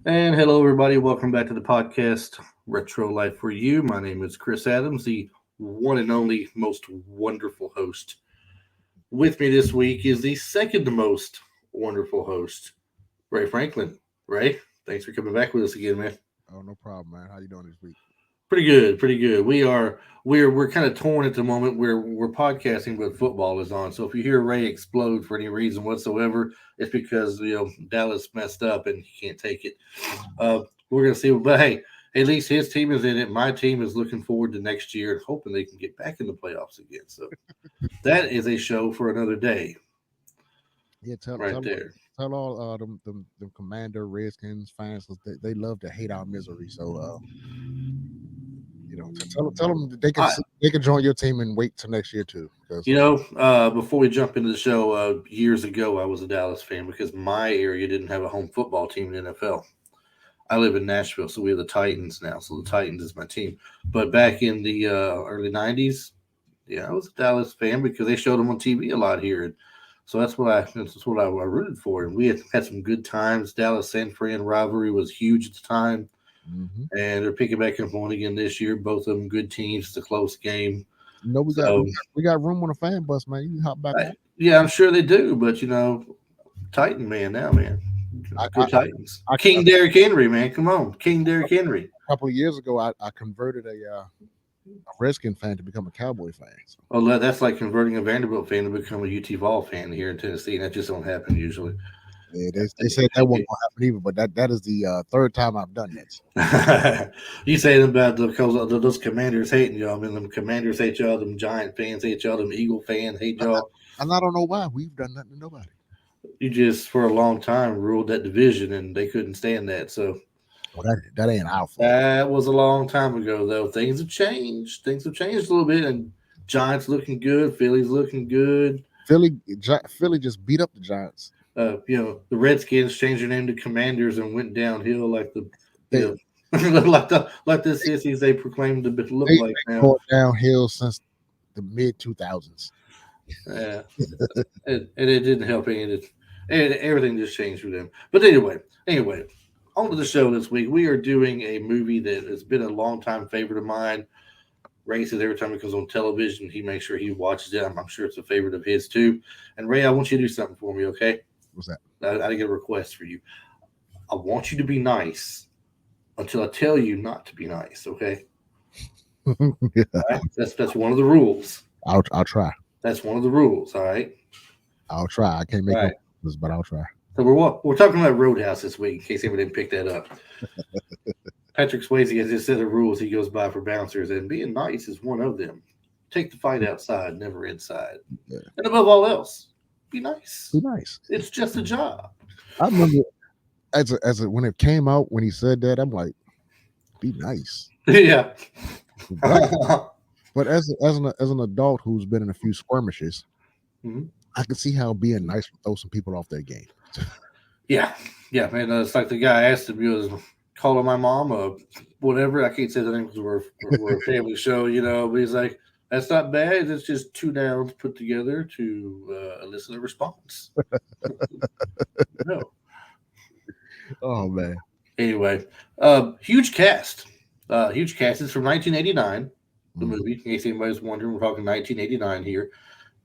And hello, everybody. Welcome back to the podcast, Retro Life for You. My name is Chris Adams, the one and only most wonderful host. With me this week is the second most wonderful host, Ray Franklin. Ray, thanks for coming back with us again, man. Oh, no problem, man. How you doing this week? Pretty good, pretty good. We're kind of torn at the moment. We're podcasting, but football is on. So if you hear Ray explode for any reason whatsoever, it's because Dallas messed up and he can't take it. We're gonna see, but hey, at least his team is in it. My team is looking forward to next year and hoping they can get back in the playoffs again. So that is a show for another day, Yeah, right there. tell all them Commander Redskins fans 'cause they love to hate our misery. So tell them they can I, they can join your team and wait till next year too. Because before we jump into the show, years ago I was a Dallas fan because my area didn't have a home football team in the NFL. I live in Nashville, so we have the Titans now. So the Titans is my team. But back in the early '90s, yeah, I was a Dallas fan because they showed them on TV a lot here. And so that's what I rooted for. And we had some good times. Dallas San Fran rivalry was huge at the time, hmm and they're picking back up on again this year. Both of them good teams. It's a close game. we got So we got room on the fan bus, man. You can hop back on. yeah, I'm sure they do. But Titan man now, man. I, Go I, Titans. a King Derrick Henry, man. Come on. King Derrick Henry. couple of years ago, I converted a Redskin fan to become a Cowboy fan. So, Well, that's like converting a Vanderbilt fan to become a UT Vol fan here in Tennessee, and that just don't happen usually. yeah, they said that won't happen either, but that is the third time I've done that. So, You saying about because of those Commanders hating y'all? I mean, them Commanders hate y'all. Them Giant fans hate y'all. Them Eagle fans hate y'all. and I don't know why we've done nothing to nobody. You just for a long time ruled that division, and they couldn't stand that. So Well, that ain't our fault. that was a long time ago, though. Things have changed. Things have changed a little bit, and Giants looking good. Philly's looking good. Philly just beat up the Giants. The Redskins changed their name to Commanders and went downhill like the They you like the sissies they proclaimed to look they've like been now. going downhill since the mid 2000s. Yeah, and it didn't help any. And everything just changed for them. But anyway, on to the show this week. We are doing a movie that has been a long time favorite of mine. Ray says every time it comes on television, he makes sure he watches it. I'm sure it's a favorite of his too. And Ray, I want you to do something for me, okay? What's that? I get a request for you. I want you to be nice until I tell you not to be nice. Okay, all right. That's one of the rules. I'll try. That's one of the rules. All right. I'll try. I can't All make no right. promises, but I'll try. So we're talking about Roadhouse this week. In case anyone didn't pick that up, Patrick Swayze has this set of rules he goes by for bouncers, and being nice is one of them. Take the fight outside, never inside, Yeah. and above all else, be nice. Be nice. It's just a job. I remember when it came out when he said that, I'm like, be nice. Yeah. But but as an adult who's been in a few skirmishes, Mhm. I can see how being nice will throw some people off their game. Yeah, yeah, man. It's like the guy asked him, was calling my mom whatever. I can't say the name because we're a family show, But he's like, that's not bad. It's just two nouns put together to elicit a response. No. Oh man. Anyway, huge cast. Huge cast. It's from 1989. The Mhm. movie. In case anybody's wondering, we're talking 1989 here.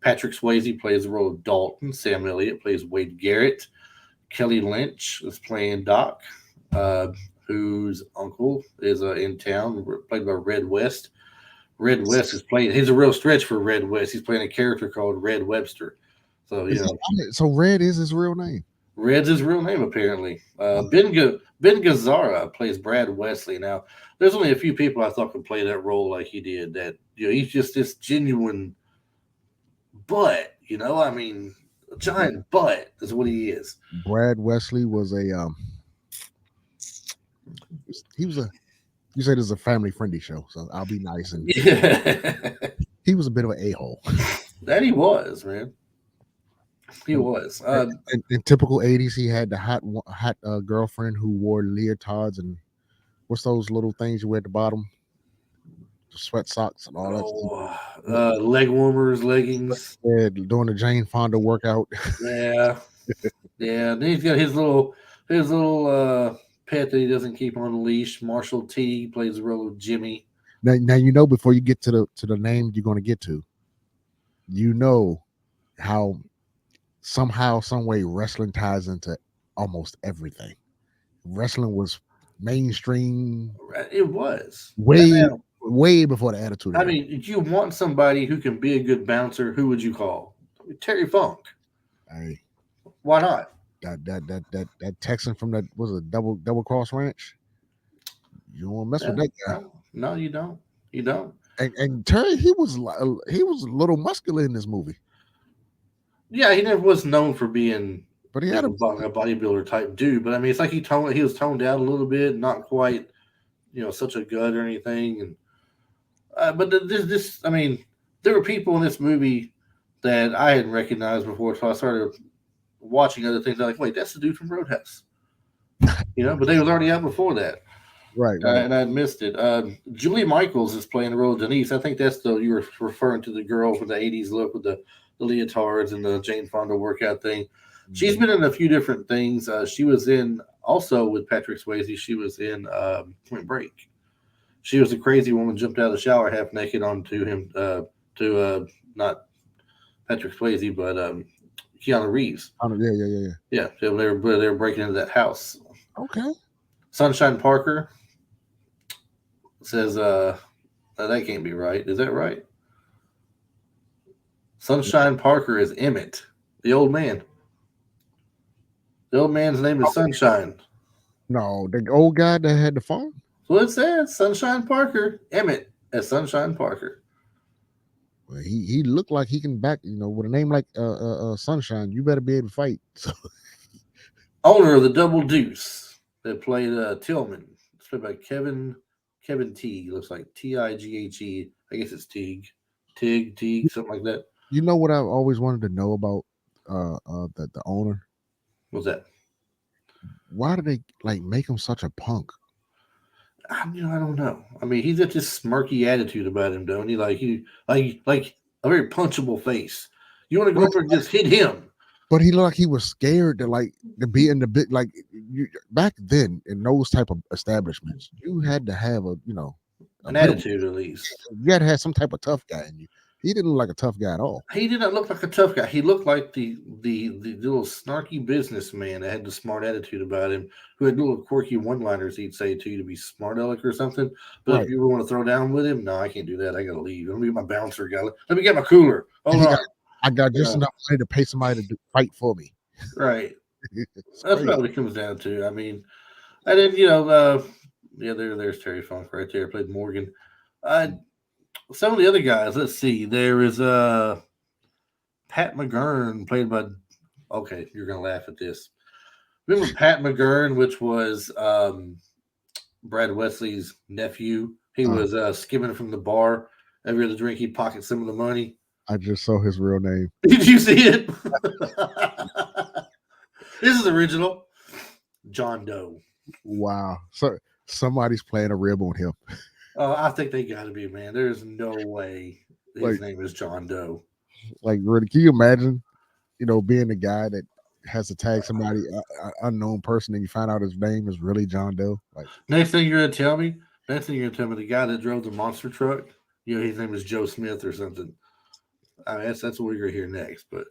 Patrick Swayze plays the role of Dalton. Sam Elliott plays Wade Garrett. Kelly Lynch is playing Doc, uh, whose uncle is in town, played by Red West. Red West is playing. He's a real stretch for Red West. He's playing a character called Red Webster. So So Red is his real name. Red's his real name apparently. Oh, Ben Gazzara plays Brad Wesley. Now, there's only a few people I thought could play that role like he did. That he's just this genuine butt. I mean, a giant butt is what he is. Brad Wesley was a he was a you said it's a family friendly show, so I'll be nice. And Yeah, he was a bit of an a hole. that he was, man. He was. In typical '80s, he had the hot girlfriend who wore leotards and what's those little things you wear at the bottom, the sweat socks and all that stuff. Leg warmers, leggings. Yeah, doing the Jane Fonda workout. Yeah, yeah. Then he's got his little pet that he doesn't keep on a leash. Marshall T plays the role of Jimmy. Now before you get to the name you're going to get to, how somehow, some way, wrestling ties into almost everything. Wrestling was mainstream It was. way way before the Attitude I Era. mean, if you want somebody who can be a good bouncer, who would you call? Terry Funk. Hey, Why not? that Texan from that was a double cross ranch. You don't want to mess with Yeah, that guy. no, you don't. You don't. And Terry, he was a little muscular in this movie, Yeah, he never was known for being but he you had a know, a bodybuilder type dude. But I mean, it's like he was toned down a little bit, not quite such a gut or anything. And but this I mean, there were people in this movie that I hadn't recognized before, so I started watching other things. I'm like, wait, that's the dude from Roadhouse, But they was already out before that, right. and I missed it. Julie Michaels is playing the role of Denise. I think that's the you were referring to the girl with the '80s look with the leotards and the Jane Fonda workout thing. She's been in a few different things. She was in also with Patrick Swayze. She was in Point Break. She was a crazy woman jumped out of the shower half naked onto him to not Patrick Swayze but Keanu Reeves. Yeah. Yeah, so they were breaking into that house. Okay. Sunshine Parker says that can't be right. Is that right? Sunshine Parker is Emmett, the old man. The old man's name is Sunshine. No, the old guy that had the phone. So it says Sunshine Parker, Emmett as Sunshine Parker. Well, he looked like he can back. With a name like Sunshine, you better be able to fight. So, Owner of the Double Deuce that played Tillman. It's played by Kevin Teague. Looks like Tighe. I guess it's Teague. Teague, something like that. you know what I've always wanted to know about the owner? What's that? Why do they make him such a punk? I don't know. I mean, he's got this smirky attitude about him, don't he? Like a very punchable face. You want to go over and just hit him. But he looked like he was scared to be in the big back then in those type of establishments. You had to have an attitude at least. You had to have some type of tough guy in you. He didn't look like a tough guy at all. He did not look like a tough guy. He looked like the little snarky businessman that had the smart attitude about him, who had little quirky one-liners he'd say to you to be smart aleck or something. But if you want to throw down with him, no, I can't do that. I gotta leave. Let me get my bouncer guy. Let me get my cooler. Hold on. I got just enough money to pay somebody to fight for me. Right. That's about what it comes down to. I mean, and then there's Terry Funk right there. Played Morgan. Some of the other guys. Let's see. There is Pat McGurn played by. Okay, you're gonna laugh at this. Remember Pat McGurn, which was Brad Wesley's nephew. He was skimming from the bar. Every other drink, he'd pocket some of the money. I just saw his real name. Did you see it? This is original. John Doe. Wow. So somebody's playing a rib on him. I think they got to be, man. There's no way his name is John Doe. Really, can you imagine, being the guy that has to tag somebody, unknown person, and you find out his name is really John Doe? Next thing you're going to tell me, the guy that drove the monster truck, his name is Joe Smith or something. I mean, that's what we're going to hear next. But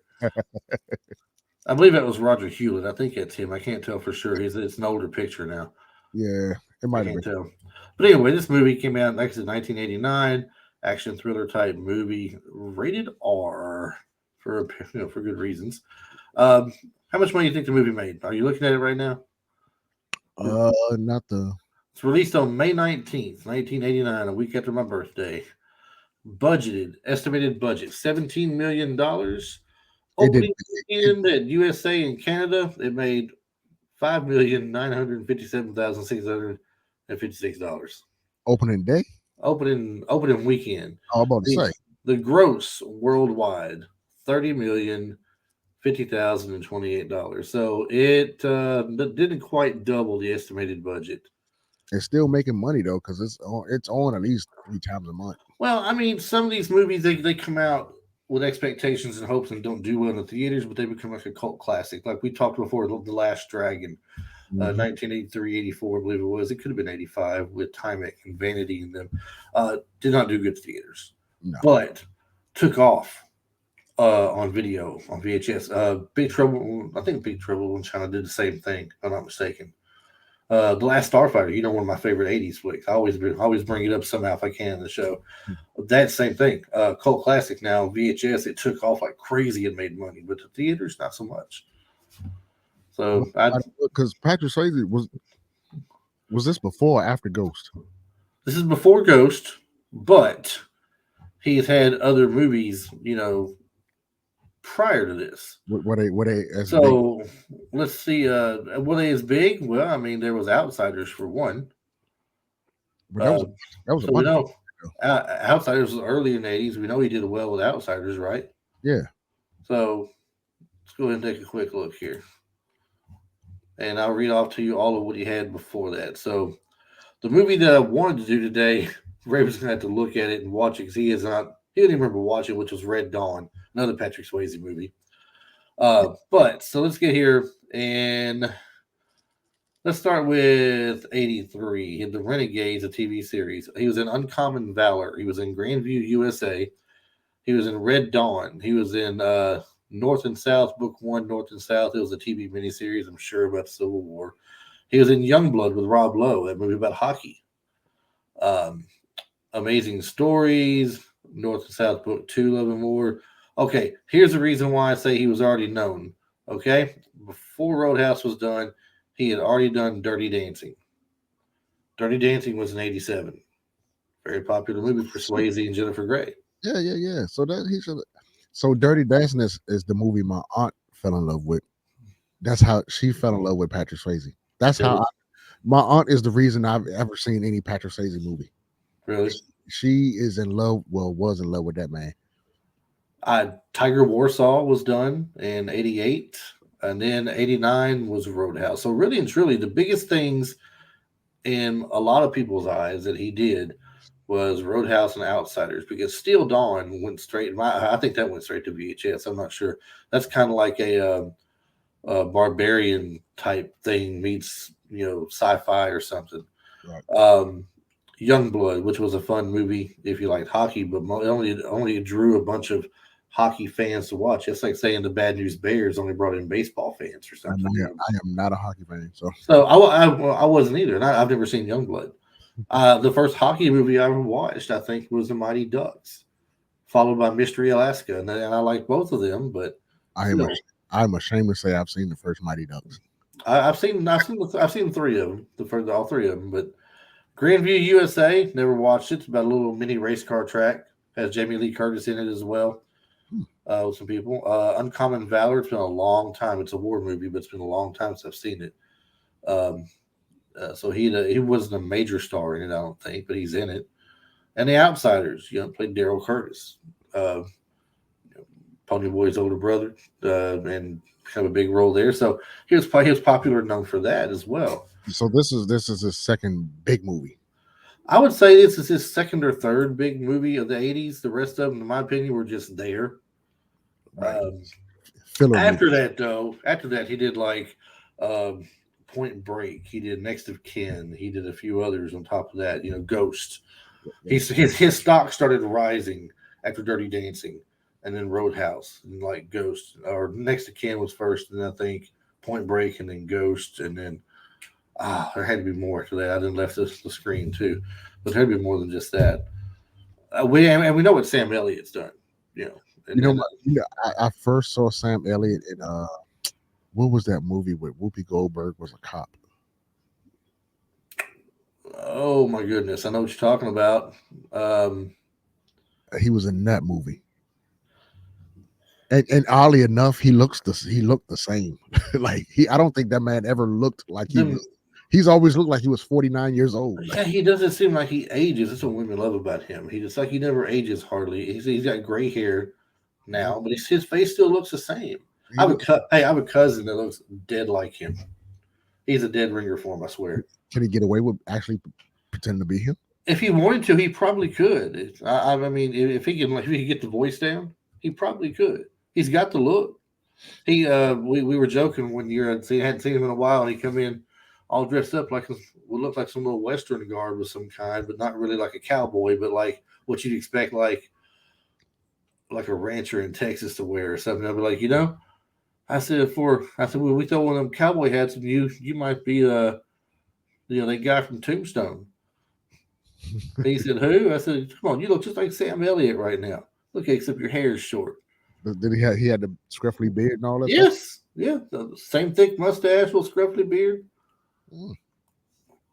I believe that was Roger Hewlett. I think that's him. I can't tell for sure. It's an older picture now. Yeah, it might have been. Tell. But anyway, this movie came out, like I said, 1989, action thriller type movie, rated R for good reasons. How much money do you think the movie made? Are you looking at it right now? Not the. It's released on May 19th, 1989, a week after my birthday. Estimated budget, $17 million. Opening weekend at USA and Canada, it made $5,957,656. Opening day? Opening weekend. I was about to say. The gross worldwide, $30,050,028. So it didn't quite double the estimated budget. It's still making money though, because it's on at least 3 times a month. Well, I mean, some of these movies they come out with expectations and hopes and don't do well in the theaters, but they become like a cult classic. Like we talked before, The Last Dragon. Mhm. 1983, 84, I believe it was. It could have been 85 with Timex and Vanity in them. Did not do good theaters, No. but took off on video, on VHS. Big Trouble, I think Big Trouble in China did the same thing, if I'm not mistaken. The Last Starfighter, one of my favorite 80s flicks. I always bring it up somehow if I can in the show. That same thing. Cult classic now, VHS, it took off like crazy and made money, but the theaters, not so much. So Because Patrick Swayze was this before or after Ghost? this is before Ghost, but he's had other movies, prior to this. Were they as big? So let's see. Were they as big? Well, I mean, there was Outsiders for one. But Uh, that was a so we bunch of know ago. Outsiders was early in the 80s. We know he did well with Outsiders, right? Yeah. So let's go ahead and take a quick look here. And I'll read off to you all of what he had before that. So the movie that I wanted to do today, Ray was going to have to look at it and watch it because he didn't remember watching, which was Red Dawn, another Patrick Swayze movie. But so let's get here and let's start with 83. In The Renegades, a TV series. He was in Uncommon Valor. He was in Grandview, USA. He was in Red Dawn. He was in North and South, Book One, North and South. It was a TV miniseries, I'm sure, about the Civil War. He was in Youngblood with Rob Lowe, that movie about hockey. Um, Amazing Stories, North and South, Book Two, Love and More. Okay, here's the reason why I say he was already known. Okay, before Roadhouse was done, he had already done Dirty Dancing. Dirty Dancing was in '87. Very popular movie for Swayze and Jennifer Grey. Yeah. So that he should. So Dirty Dancing is the movie my aunt fell in love with. That's how she fell in love with Patrick Swayze. That's It how was my aunt is the reason I've ever seen any Patrick Swayze movie. really. She is in love. Well, was in love with that man. Tiger Warsaw was done in '88, and then '89 was Roadhouse. So really and truly, the biggest things in a lot of people's eyes that he did was Roadhouse and Outsiders because Steel Dawn went straight. I think that went straight to VHS. I'm not sure. That's kind of like a barbarian type thing meets sci-fi or something. Right. Youngblood, which was a fun movie if you liked hockey, but only drew a bunch of hockey fans to watch. It's like saying the Bad News Bears only brought in baseball fans or And something. I am not a hockey fan, so So I wasn't either, and I've never seen Youngblood. The first hockey movie I ever watched, I think, was The Mighty Ducks, followed by Mystery Alaska, and I like both of them. But I am still, I'm ashamed to say I've seen the first Mighty Ducks. I've seen three of them, all three of them. But Grandview USA, never watched it. It's about a little mini race car track. Has Jamie Lee Curtis in it as well. Hmm. With some people. Uncommon Valor. It's been a long time. It's a war movie, but it's been a long time since I've seen it. Um, so he wasn't a major star in it, I don't think, but he's in it. And The Outsiders, played Daryl Curtis, Pony Boy's older brother, and have a big role there. So he was popular and known for that as well. So this is his second big movie. I would say this is his second or third big movie of the '80s. The rest of them, in my opinion, were just there. Right. After that, he did like um, Point Break. He did Next of Kin. He did a few others on top of that. Ghost. His stock started rising after Dirty Dancing, and then Roadhouse, and like Ghost or Next of Kin was first, and I think Point Break, and then Ghost, and then there had to be more to that. I didn't left the screen too, but there had to be more than just that. We know what Sam Elliott's done. I first saw Sam Elliott in what was that movie with Whoopi Goldberg was a cop? Oh my goodness, I know what you're talking about. He was in that movie. And oddly enough, he looked the same. Like I don't think that man ever looked like he's always looked like he was 49 years old. Yeah, he doesn't seem like he ages. That's what women love about him. He never ages hardly. He's got gray hair now, but his face still looks the same. I have a cousin that looks dead like him. He's a dead ringer for him, I swear. Can he get away with actually pretending to be him? If he wanted to, he probably could. I mean, if he could get the voice down, he probably could. He's got the look. We were joking when you hadn't seen him in a while, and he come in all dressed up like would look like some little western garb of some kind, but not really like a cowboy, but like what you'd expect like a rancher in Texas to wear or something. I'd be like, I said, well, we throw one of them cowboy hats, and you might be that guy from Tombstone. And he said, who? I said, come on, you look just like Sam Elliott right now. Look, except your hair is short. Did he had the scruffy beard and all that stuff? Yes, yeah, the same thick mustache with scruffy beard. Mm.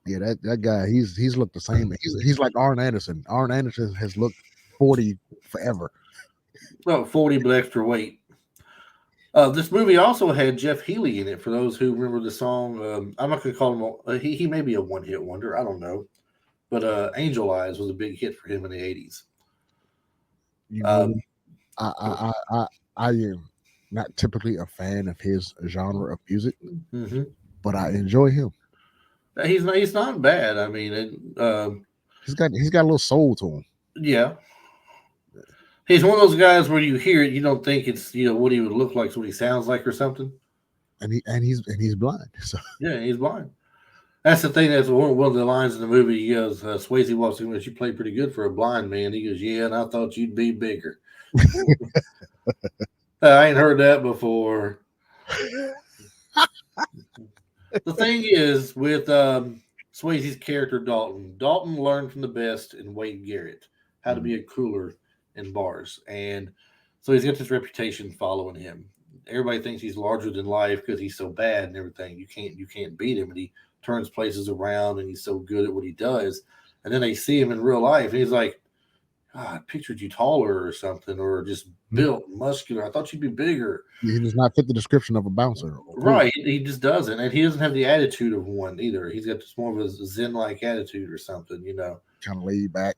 Yeah, that guy, he's looked the same. He's like Arn Anderson. Arn Anderson has looked 40 forever. Well, 40 but extra weight. This movie also had Jeff Healey in it. For those who remember the song, I'm not going to call him. He may be a one hit wonder. I don't know, but Angel Eyes was a big hit for him in the '80s. You know, I am not typically a fan of his genre of music, Mm-hmm. but I enjoy him. He's not bad. I mean, He's got a little soul to him. yeah, he's one of those guys where you hear it, you don't think it's what he would look like, what he sounds like, or something. And he's blind. So Yeah, he's blind. That's the thing. That's one of the lines in the movie. He goes, Swayze walks in, you played pretty good for a blind man. He goes, yeah, and I thought you'd be bigger. I ain't heard that before. The thing is, with Swayze's character Dalton learned from the best in Wade Garrett how to be a cooler in bars, and so he's got this reputation following him. Everybody thinks he's larger than life because he's so bad and everything. You can't beat him, and he turns places around, and he's so good at what he does. And then they see him in real life, and he's like, I pictured you taller or something, or just built, muscular. I thought you'd be bigger. He does not fit the description of a bouncer. Right. He just doesn't. And he doesn't have the attitude of one either. He's got just more of a zen-like attitude or something, Kind of laid back.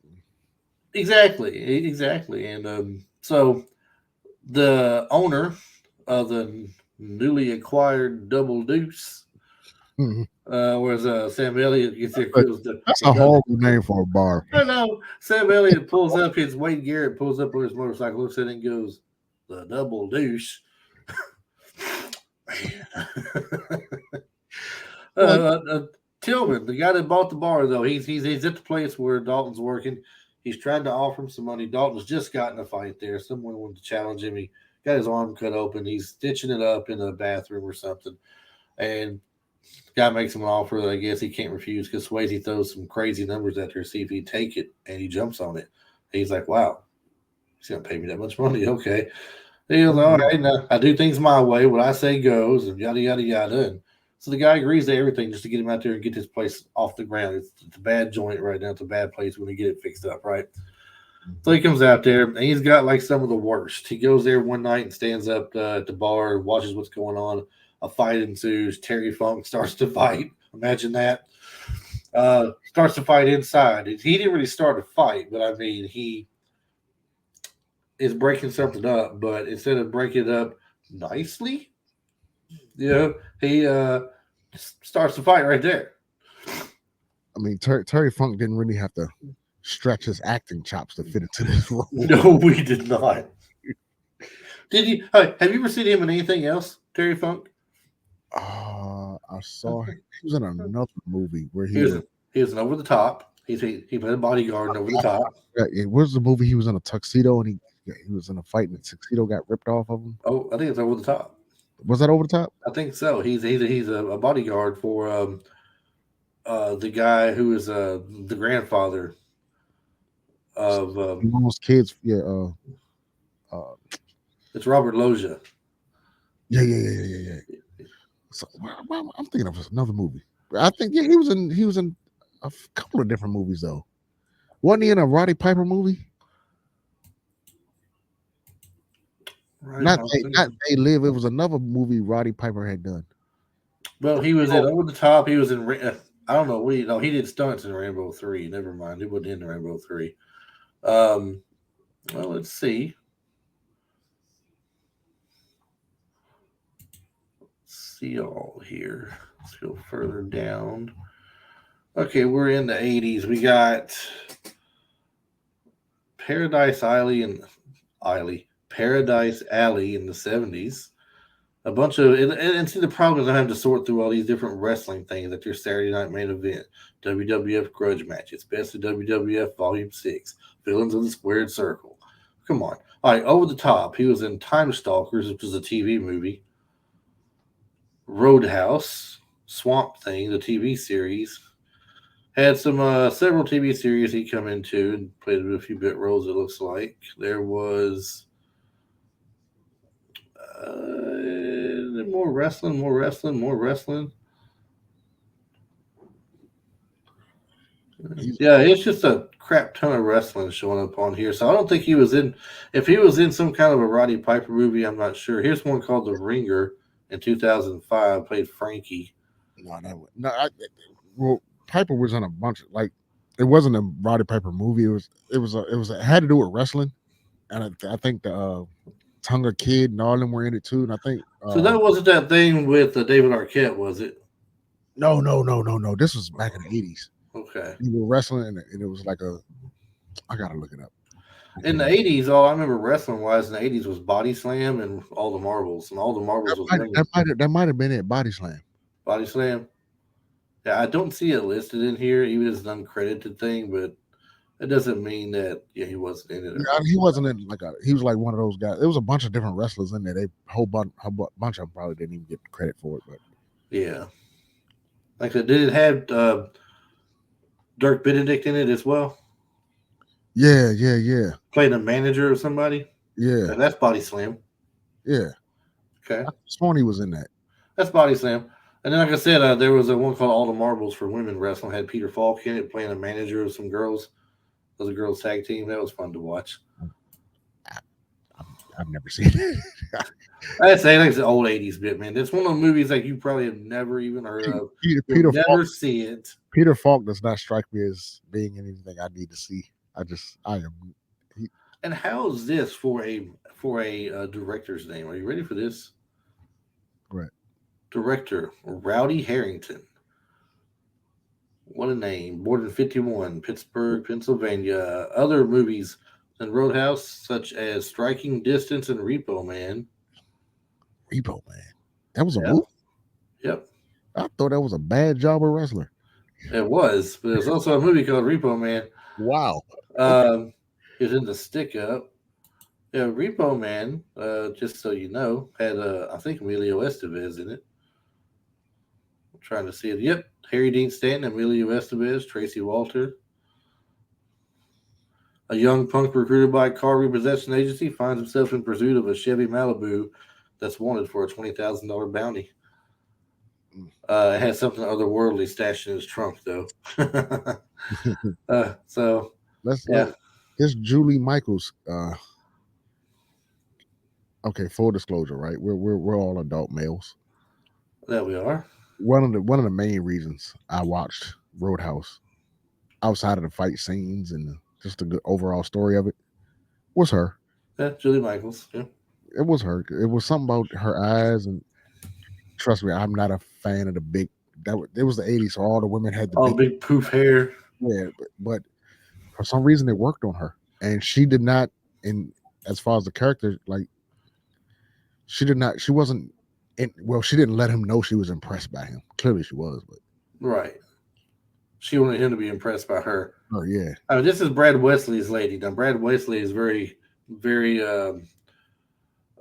Exactly. And so the owner of the newly acquired Double Deuce, whereas Sam Elliott gets there. That's a horrible name for a bar. I know. Sam Elliott pulls up, his Wade Garrett pulls up on his motorcycle, looks at it and goes, the Double Deuce. Tillman, the guy that bought the bar, though, he's at the place where Dalton's working. He's trying to offer him some money. Dalton's just got in a fight there. Someone wanted to challenge him. He got his arm cut open. He's stitching it up in a bathroom or something. And the guy makes him an offer that I guess he can't refuse because Swayze throws some crazy numbers at her to see if he'd take it, and he jumps on it. And he's like, wow, he's going to pay me that much money. Okay. He goes, all right, now I do things my way. What I say goes, and yada, yada, yada. And so the guy agrees to everything just to get him out there and get this place off the ground. It's a bad joint right now. It's a bad place when they get it fixed up, right? So he comes out there, and he's got like some of the worst. He goes there one night and stands up at the bar, watches what's going on. A fight ensues. Terry Funk starts to fight. Imagine that. Starts to fight inside. He didn't really start a fight, but I mean, he is breaking something up. But instead of breaking it up nicely, he starts to fight right there. I mean, Terry Funk didn't really have to stretch his acting chops to fit into this role. No, we did not. Did you? Have you ever seen him in anything else, Terry Funk? I saw him. He was in another movie where he was an over the top. He played a bodyguard and over the top. It was the movie he was in a tuxedo and he was in a fight and the tuxedo got ripped off of him. Oh, I think it's Over the Top. Was that Over the Top? I think so. He's a bodyguard for the guy who is the grandfather of those kids. Yeah. It's Robert Loggia. Yeah. So, well, I'm thinking of another movie. I think he was in a couple of different movies though. Wasn't he in a Roddy Piper movie? Right, not They Live. It was another movie Roddy Piper had done. Well, he was in Over the Top. He was in. I don't know. He did stunts in Rambo 3. Never mind. He wasn't in Rambo 3. Well, let's see. See all here. Let's go further down. Okay, we're in the 80s. We got Paradise Alley in the 70s. A bunch of and see the problem is I have to sort through all these different wrestling things like your Saturday Night Main Event, WWF Grudge Matches, Best of WWF Volume 6, Villains of the Squared Circle. Come on. All right, over the top. He was in Time Stalkers, which was a TV movie. Roadhouse, Swamp Thing, the TV series. Had some several TV series he come into and played a few bit roles. It looks like there was more wrestling, more wrestling, more wrestling. Yeah, it's just a crap ton of wrestling showing up on here. So I don't think he was in. If he was in some kind of a Roddy Piper movie, I'm not sure. Here's one called The Ringer in 2005. Played Frankie. No, well, Piper was on a bunch of it wasn't a Roddy Piper movie. It had to do with wrestling, and I think the Tonga Kid and all them were in it too. And I think So that wasn't that thing with David Arquette, was it? no. This was back in the 80s. Okay. You were wrestling, and it was like I gotta look it up. In the 80s, all I remember wrestling wise in the 80s was Body Slam and all the marbles. And all the marbles That might have been it, Body Slam. Body Slam. Yeah, I don't see it listed in here, even as an uncredited thing, but it doesn't mean that he wasn't in it. Yeah, he wasn't in he was like one of those guys. There was a bunch of different wrestlers in there. They a bunch of them probably didn't even get credit for it, but yeah. Like I said, did it have Dirk Benedict in it as well? Yeah. Playing a manager or somebody? Yeah. And that's Body Slam. Yeah. Okay. Swanee was in that. That's Body Slam. And then, like I said, there was a one called All the Marbles for Women Wrestling. Had Peter Falk in it, playing a manager of some girls. It was a girls' tag team. That was fun to watch. I've never seen it. I'd say it's the old 80s bit, man. It's one of the movies like you probably have never even heard of. Peter never Falk, see it. Peter Falk does not strike me as being anything I need to see. I am. And how is this for a director's name? Are you ready for this? Right. Director Rowdy Harrington. What a name. Born in 51, Pittsburgh, Pennsylvania. Other movies than Roadhouse, such as Striking Distance and Repo Man. Repo Man. That was a movie? Yep. I thought that was a bad job of wrestler. It was, but there's also a movie called Repo Man. Wow. He was in the Stick Up. Yeah, Repo Man, just so you know, had I think Emilio Estevez in it. I'm trying to see it. Yep. Harry Dean Stanton, Emilio Estevez, Tracy Walter. A young punk recruited by a car repossession agency finds himself in pursuit of a Chevy Malibu that's wanted for a $20,000 bounty. It has something otherworldly stashed in his trunk, though. So let's this Julie Michaels. Okay, full disclosure, right? We're all adult males. There we are. One of the main reasons I watched Roadhouse, outside of the fight scenes and just the good overall story of it, was her. Yeah, Julie Michaels. Yeah. It was her. It was something about her eyes, and trust me, I'm not a fan of the big. It was the 80s, so all the women had the big poof hair. Yeah, but for some reason it worked on her, and she did not. In as far as the character, she did not. She wasn't. She didn't let him know she was impressed by him. Clearly, she was, but right. She wanted him to be impressed by her. Oh yeah. I mean, this is Brad Wesley's lady. Now, Brad Wesley is very, very.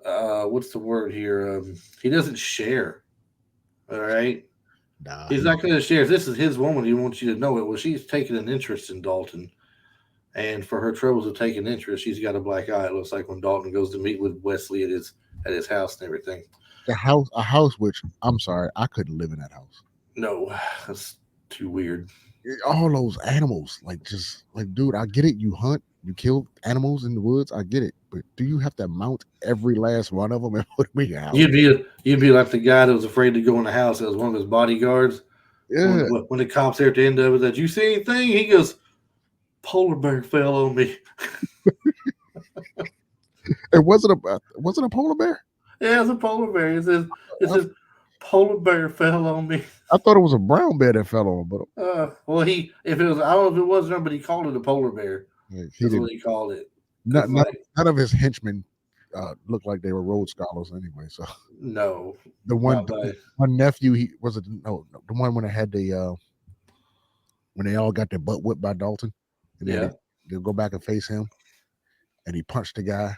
What's the word here? He doesn't share. All right. Nah, he's not going to share. If this is his woman, he wants you to know it. Well, she's taking an interest in Dalton, and for her troubles of taking interest, she's got a black eye. It looks like when Dalton goes to meet with Wesley at his house and everything. A house which I'm sorry, I couldn't live in that house. No, that's too weird. All those animals, dude, I get it. You hunt, you kill animals in the woods. I get it, but do you have to mount every last one of them and put them in your house? You'd be like the guy that was afraid to go in the house. That was one of his bodyguards. Yeah. When the cops there at the end of it, that you see anything? He goes, "Polar bear fell on me." It wasn't a polar bear. Yeah, it's a polar bear. It says polar bear fell on me. I thought it was a brown bear that fell on, but well, if it was, I don't know if it was, but he called it a polar bear. Yeah, That's what he called it. None of his henchmen looked like they were Rhodes Scholars anyway. So No, the not by. one nephew, he was it no the one when they had when they all got their butt whipped by Dalton, and then Yeah. they'll go back and face him, and he punched the guy.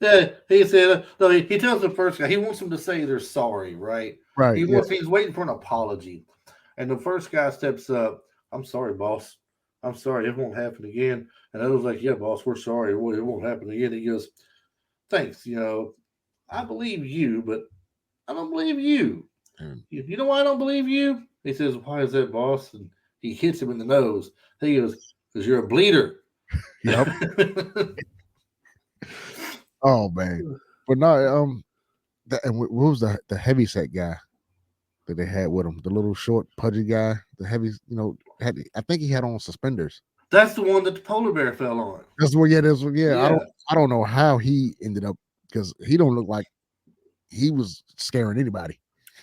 Yeah, he said, no, he tells the first guy, he wants him to say they're sorry, right? Right. Yeah. He's waiting for an apology. And the first guy steps up, I'm sorry, boss. I'm sorry, it won't happen again. And I was like, yeah, boss, we're sorry. It won't happen again. He goes, thanks. I believe you, but I don't believe you. And, You know why I don't believe you? He says, why is that, boss? And he hits him in the nose. He goes, because you're a bleeder. yep. Oh man. But no, and what was the heavy set guy that they had with him? The little short, pudgy guy, the heavy, I think he had on suspenders. That's the one that the polar bear fell on. That's what. Yeah, that's what. Yeah, Yeah. I don't know how he ended up because he don't look like he was scaring anybody.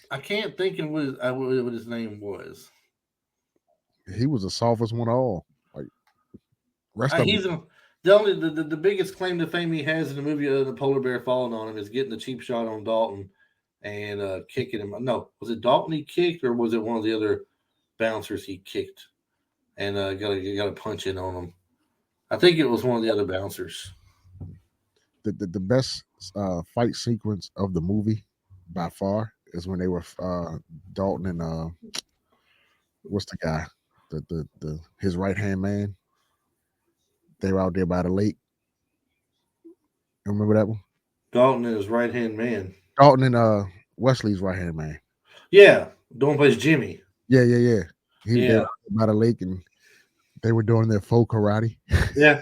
I can't think of what his name was. He was the softest one of all. Like rest of He's them. the biggest claim to fame he has in the movie the polar bear falling on him is getting the cheap shot on Dalton and kicking him. No, was it Dalton he kicked or was it one of the other bouncers he kicked and got a punch in on him? I think it was one of the other bouncers. The best fight sequence of the movie by far is when they were Dalton and what's the guy, the his right hand man. They were out there by the lake. You remember that one? Dalton and his right hand man. Dalton and Wesley's right hand man. Yeah, Dalton plays Jimmy. Yeah. He was Yeah. there by the lake and they were doing their faux karate. Yeah,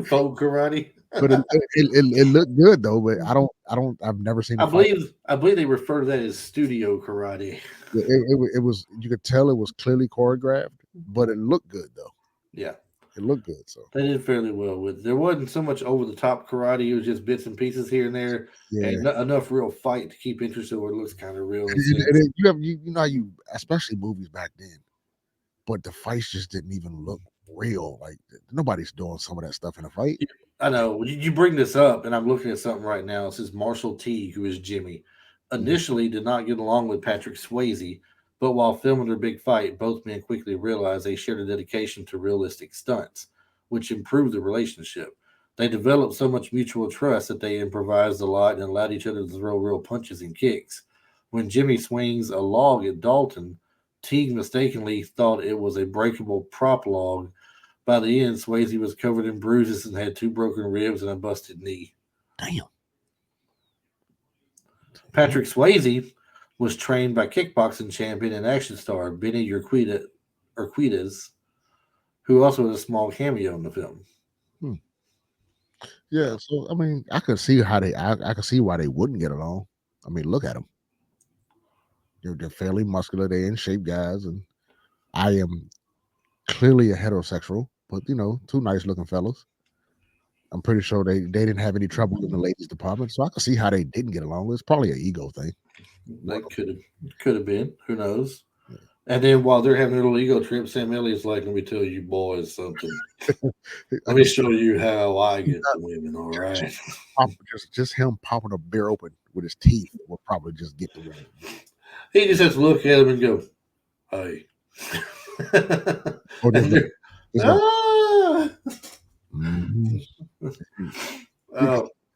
folk karate. But it looked good though. But I've never seen. I believe they refer to that as studio karate. It was you could tell it was clearly choreographed, but it looked good though. Yeah, it looked good. So they did fairly well with it. There wasn't so much over the top karate; it was just bits and pieces here and there, and enough real fight to keep interested where it looks kind of real. You know you especially movies back then, but the fights just didn't even look real. Like nobody's doing some of that stuff in a fight. I know you bring this up, and I'm looking at something right now. It says Marshall T, who is Jimmy, initially did not get along with Patrick Swayze, but while filming their big fight, both men quickly realized they shared a dedication to realistic stunts, which improved the relationship. They developed so much mutual trust that they improvised a lot and allowed each other to throw real punches and kicks. When Jimmy swings a log at Dalton, Teague mistakenly thought it was a breakable prop log. By the end, Swayze was covered in bruises and had 2 broken ribs and a busted knee. Damn. Patrick Swayze was trained by kickboxing champion and action star Benny Urquidez, who also had a small cameo in the film. Yeah, so I mean, I could see how I could see why they wouldn't get along. I mean, look at them. They're fairly muscular, they're in shape guys, and I am clearly a heterosexual, but 2 nice looking fellas. I'm pretty sure they didn't have any trouble in the ladies department, so I can see how they didn't get along. It's probably an ego thing. That could have been. Who knows? Yeah. And then while they're having their little ego trip, Sam Elliott's like, "Let me tell you boys something. Let me show you how I get to women." All right. Just him popping a beer open with his teeth will probably just get the women. He just has to look at him and go, "Hey."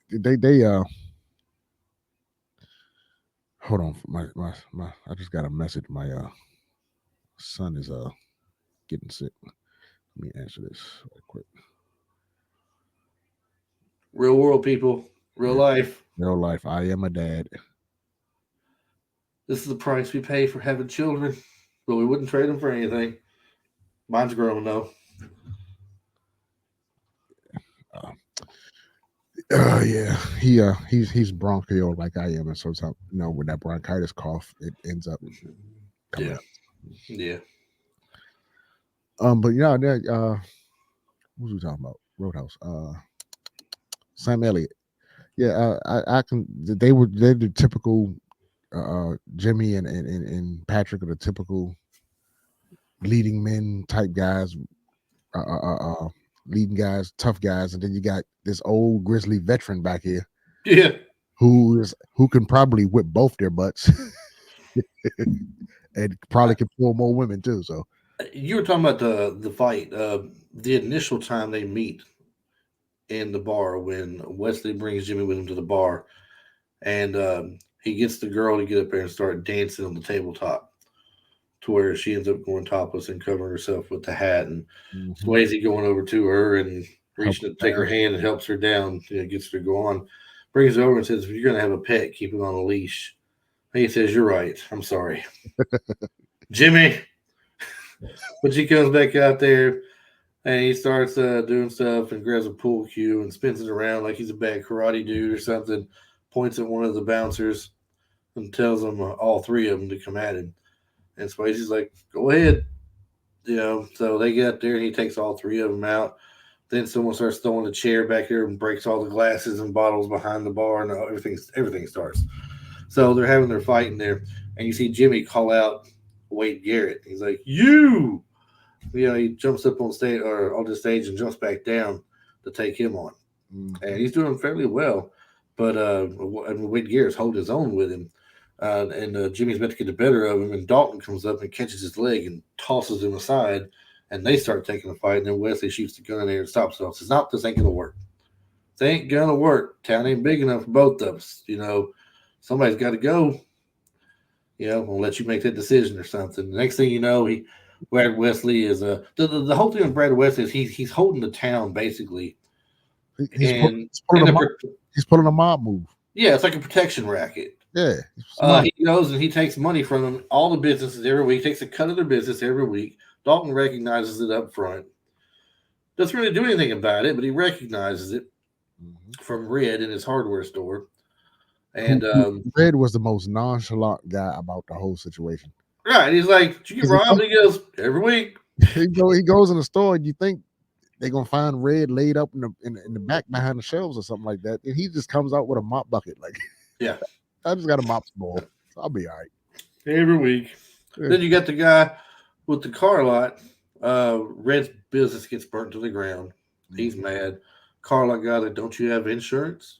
They hold on, my I just got a message. My son is getting sick. Let me answer this real quick. Real world people, real life. Real life. I am a dad. This is the price we pay for having children, but we wouldn't trade them for anything. Mine's grown though. Yeah, he's bronchial like I am, and sometimes when that bronchitis cough, it ends up coming out. Yeah. But what was we talking about? Roadhouse. Sam Elliott. Yeah, I can. They're the typical. Jimmy and Patrick are the typical leading men type guys. leading guys, tough guys, and then you got this old grizzly veteran back here Yeah. who can probably whip both their butts and probably can pull more women too. So You were talking about the fight. The initial time they meet in the bar when Wesley brings Jimmy with him to the bar, and he gets the girl to get up there and start dancing on the tabletop, to where she ends up going topless and covering herself with the hat, and mhm, Swayze going over to her and help reaching to her take her down. hand and helps her down, gets her to go on, brings her over and says, "If you're gonna have a pet, keep him on a leash." And he says, "You're right. I'm sorry, Jimmy." But she comes back out there and he starts doing stuff and grabs a pool cue and spins it around like he's a bad karate dude or something. Points at one of the bouncers and tells them all three of them to come at him. And Swayze's like, "Go ahead." So they get up there and he takes all three of them out. Then someone starts throwing a chair back there and breaks all the glasses and bottles behind the bar, and everything starts. So they're having their fight in there, and you see Jimmy call out Wade Garrett. He's like, "You!" He jumps up on stage or on the stage and jumps back down to take him on, and Mhm. he's doing fairly well. But Wade Garrett's holding his own with him, and Jimmy's about to get the better of him, and Dalton comes up and catches his leg and tosses him aside, and they start taking a fight. And then Wesley shoots the gun there and stops it all. Says, "No, this ain't gonna work. This ain't gonna work. Town ain't big enough for both of us. Somebody's got to go. We'll let you make that decision or something." The next thing you know, Brad Wesley is the whole thing with Brad Wesley is he's holding the town basically, and He's pulling and a mob. He's pulling a mob move. yeah, it's like a protection racket. Yeah, some money. He goes and he takes money from them, all the businesses every week, takes a cut of their business every week. Dalton recognizes it up front. Doesn't really do anything about it, but he recognizes it Mhm. from Red in his hardware store. And Who Red was the most nonchalant guy about the whole situation. right, he's like, "Did you get 'Cause he robbed?" He goes, "Every week." he goes in the store and you think they're gonna find Red laid up in the back behind the shelves or something like that. And he just comes out with a mop bucket. Like, Yeah, I just got a mop bowl. So I'll be all right. every week. Yeah. Then you got the guy with the car lot. Red's business gets burnt to the ground. He's Mhm. mad. Car lot guy like, "Don't you have insurance?"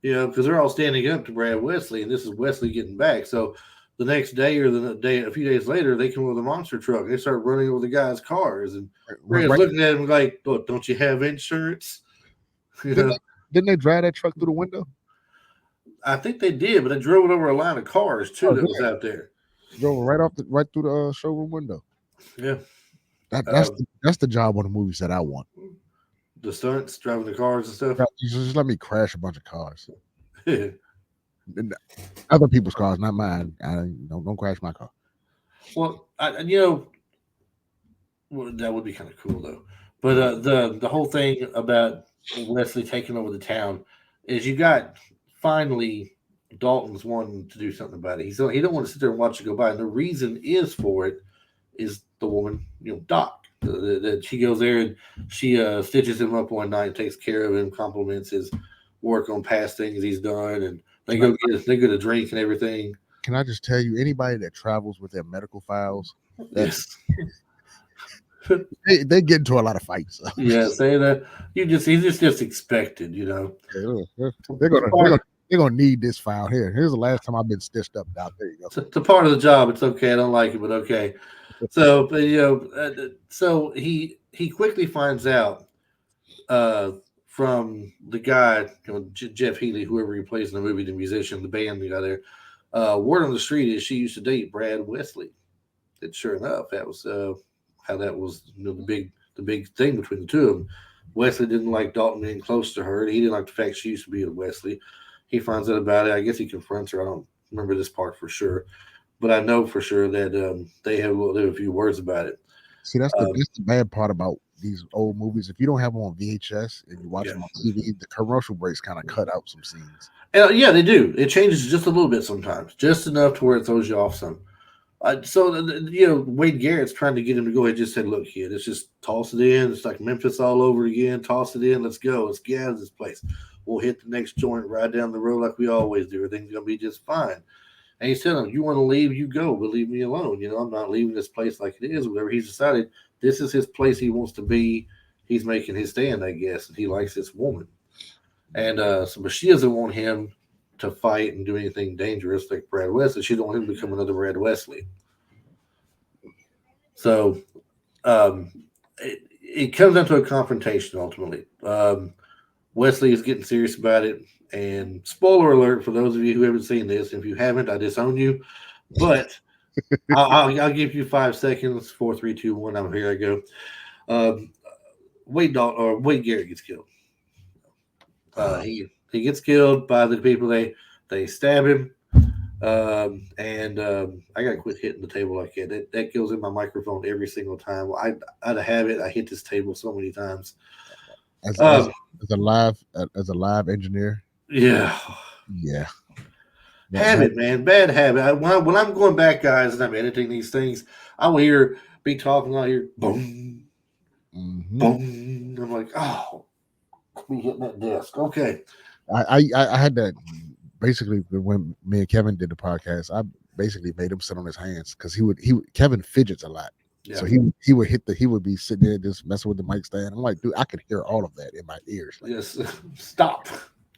Because they're all standing up to Brad Wesley, and this is Wesley getting back. So the next day or the day, a few days later, they come with a monster truck. They start running over the guys' cars, and Brad's Right? looking at him like, "Look, don't you have insurance?" You Didn't know, they, didn't they drive that truck through the window? I think they did, but they drove it over a line of cars too Oh, that was yeah. out there. Drove right through the showroom window. Yeah, That's the job on the movies that I want. the stunts, driving the cars and stuff. Just let me crash a bunch of cars. And other people's cars, not mine. Don't crash my car. Well, well, that would be kind of cool though. But Mm. the whole thing about Wesley taking over the town is you got finally Dalton's wanting to do something about it. He don't want to sit there and watch it go by. And the reason is for it is the woman, Doc. That she goes there and she stitches him up one night, takes care of him, compliments his work on past things he's done, and Can I they get a drink and everything. can I just tell you, anybody that travels with their medical files, that Yes, they get into a lot of fights. yeah. Say that he's just expected. They're It's a gonna they're part. gonna they're gonna need this file here. Here's the last time I've been stitched up, Doc. There you go. It's a part of the job. It's okay. I don't like it, but okay. So, but so he quickly finds out uh, from the guy, Jeff Healy, whoever he plays in the movie, the musician, the band, the guy there. Word on the street is she used to date Brad Wesley. And sure enough, that was how that was the big thing between the two of them. Wesley didn't like Dalton being close to her. He didn't like the fact she used to be with Wesley. He finds out about it. I guess he confronts her. I don't remember this part for sure, but I know for sure that they have a few words about it. See, Um, that's the bad part about these old movies. If you don't have them on VHS and you watch yeah, them on TV, the commercial breaks kind of cut out some scenes. and yeah, they do. It changes just a little bit sometimes, just enough to where it throws you off some. Wade Garrett's trying to get him to go ahead. Just said, "Look, kid, let's just toss it in. It's like Memphis all over again. Toss it in. Let's go. Let's get out of this place. We'll hit the next joint right down the road like we always do. Everything's gonna be just fine." And he's telling him, "You want to leave, you go, but leave me alone. I'm not leaving this place like it is. Whatever he's decided, this is his place. He wants to be. he's making his stand, I guess, and he likes this woman. And but she doesn't want him to fight and do anything dangerous like Brad Wesley. She don't want him to become another Brad Wesley. So it comes down to a confrontation ultimately. Wesley is getting serious about it. And spoiler alert for those of you who haven't seen this. If you haven't, I disown you. But I'll give you 5 seconds. 4, 3, 2, 1. I'm here. I go. Wade Garrett gets killed. He gets killed by the people. They stab him. I gotta quit hitting the table like that. That goes in my microphone every single time. I'd have it. I hit this table so many times. As a live engineer. Yeah. Habit, man, bad habit. When I'm going back, guys, and I'm editing these things, I will be talking. I hear boom, boom. I'm like, oh, me hitting that desk. Okay. I had that basically when me and Kevin did the podcast. I basically made him sit on his hands because Kevin fidgets a lot. Yeah. So he would be sitting there just messing with the mic stand. I'm like, dude, I could hear all of that in my ears. Like, yes, stop.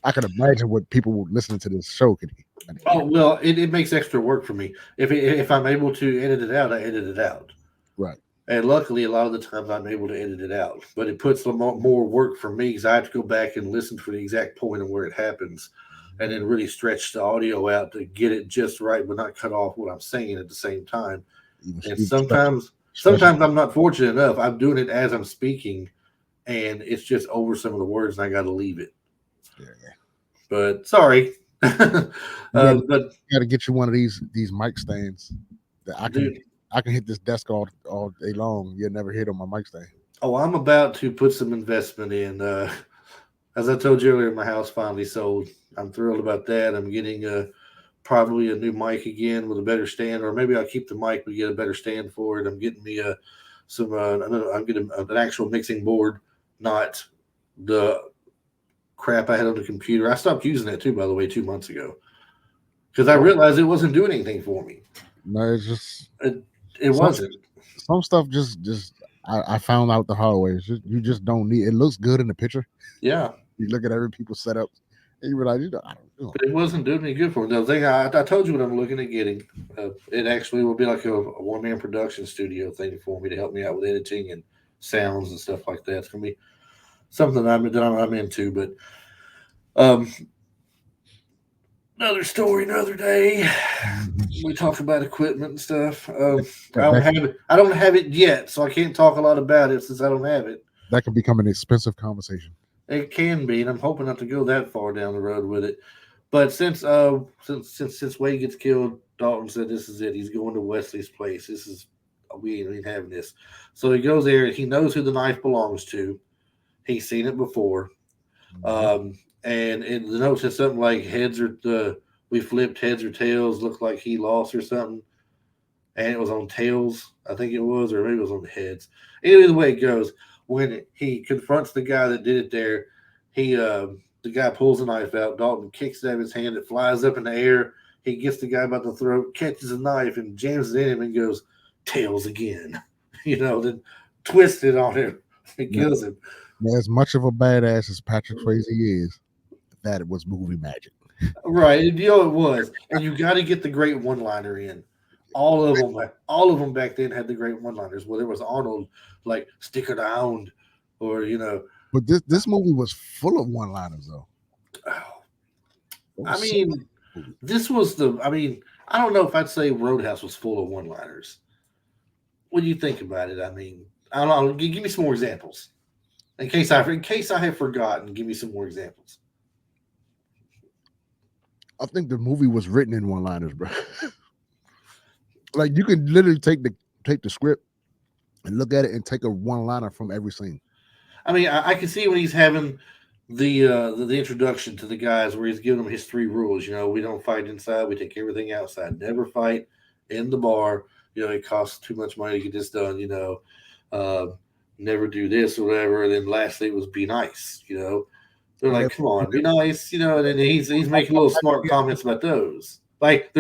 I can imagine what people listening to this show could hear. Oh well, it makes extra work for me. If I'm able to edit it out, I edit it out. Right. And luckily, a lot of the times I'm able to edit it out. But it puts a lot more work for me because I have to go back and listen for the exact point of where it happens, and then really stretch the audio out to get it just right, but not cut off what I'm saying at the same time. And sometimes I'm not fortunate enough. I'm doing it as I'm speaking, and it's just over some of the words, and I got to leave it. Yeah. But sorry. But you got to get you one of these mic stands that I can hit this desk all day long. You'll never hit on my mic stand. Oh, I'm about to put some investment in. As I told you earlier, my house finally sold. I'm thrilled about that. I'm getting probably a new mic again with a better stand, or maybe I'll keep the mic but get a better stand for it. I'm getting me I'm getting an actual mixing board, not the crap I had on the computer. I stopped using that too, by the way, 2 months ago, because I realized it wasn't doing anything for me. No, it's just it wasn't. Some stuff just I found out the hard way. You just don't need. It looks good in the picture. Yeah. You look at every people's setup, and you realize I don't know. But it wasn't doing any good for me. The thing I told you what I'm looking at getting. It actually will be like a one-man production studio thing for me to help me out with editing and sounds and stuff like that. It's gonna be something I'm into. But another story, another day. We talk about equipment and stuff. I don't have it yet, so I can't talk a lot about it since I don't have it. That could become an expensive conversation. It can be, and I'm hoping not to go that far down the road with it. But since Wade gets killed, Dalton said this is it. He's going to Wesley's place. We ain't having this. So he goes there. He knows who the knife belongs to. He's seen it before. And the note said something like we flipped heads or tails, looked like he lost or something. And it was on tails, I think it was, or maybe it was on the heads. Either way it goes, when he confronts the guy that did it there, the guy pulls the knife out. Dalton kicks it out of his hand. It flies up in the air. He gets the guy by the throat, catches a knife, and jams it in him and goes, tails again. Then twists it on him. It kills him. As much of a badass as Patrick Swayze is, that was movie magic. Right. It was. And you got to get the great one-liner in. All of them back then had the great one-liners. Whether it was Arnold, like "stick around," or But this movie was full of one-liners, though. I mean, I don't know if I'd say Roadhouse was full of one-liners. What do you think about it? I mean, I don't know. Give me some more examples. In case I have forgotten, give me some more examples. I think the movie was written in one-liners, bro. Like you could literally take the script and look at it and take a one-liner from every scene. I mean, I can see when he's having the introduction to the guys where he's giving them his 3 rules. We don't fight inside. We take everything outside. Never fight in the bar. It costs too much money to get this done. Never do this or whatever. And then lastly, it was be nice. They're like, come on, be nice. And then he's making little smart comments about those. Like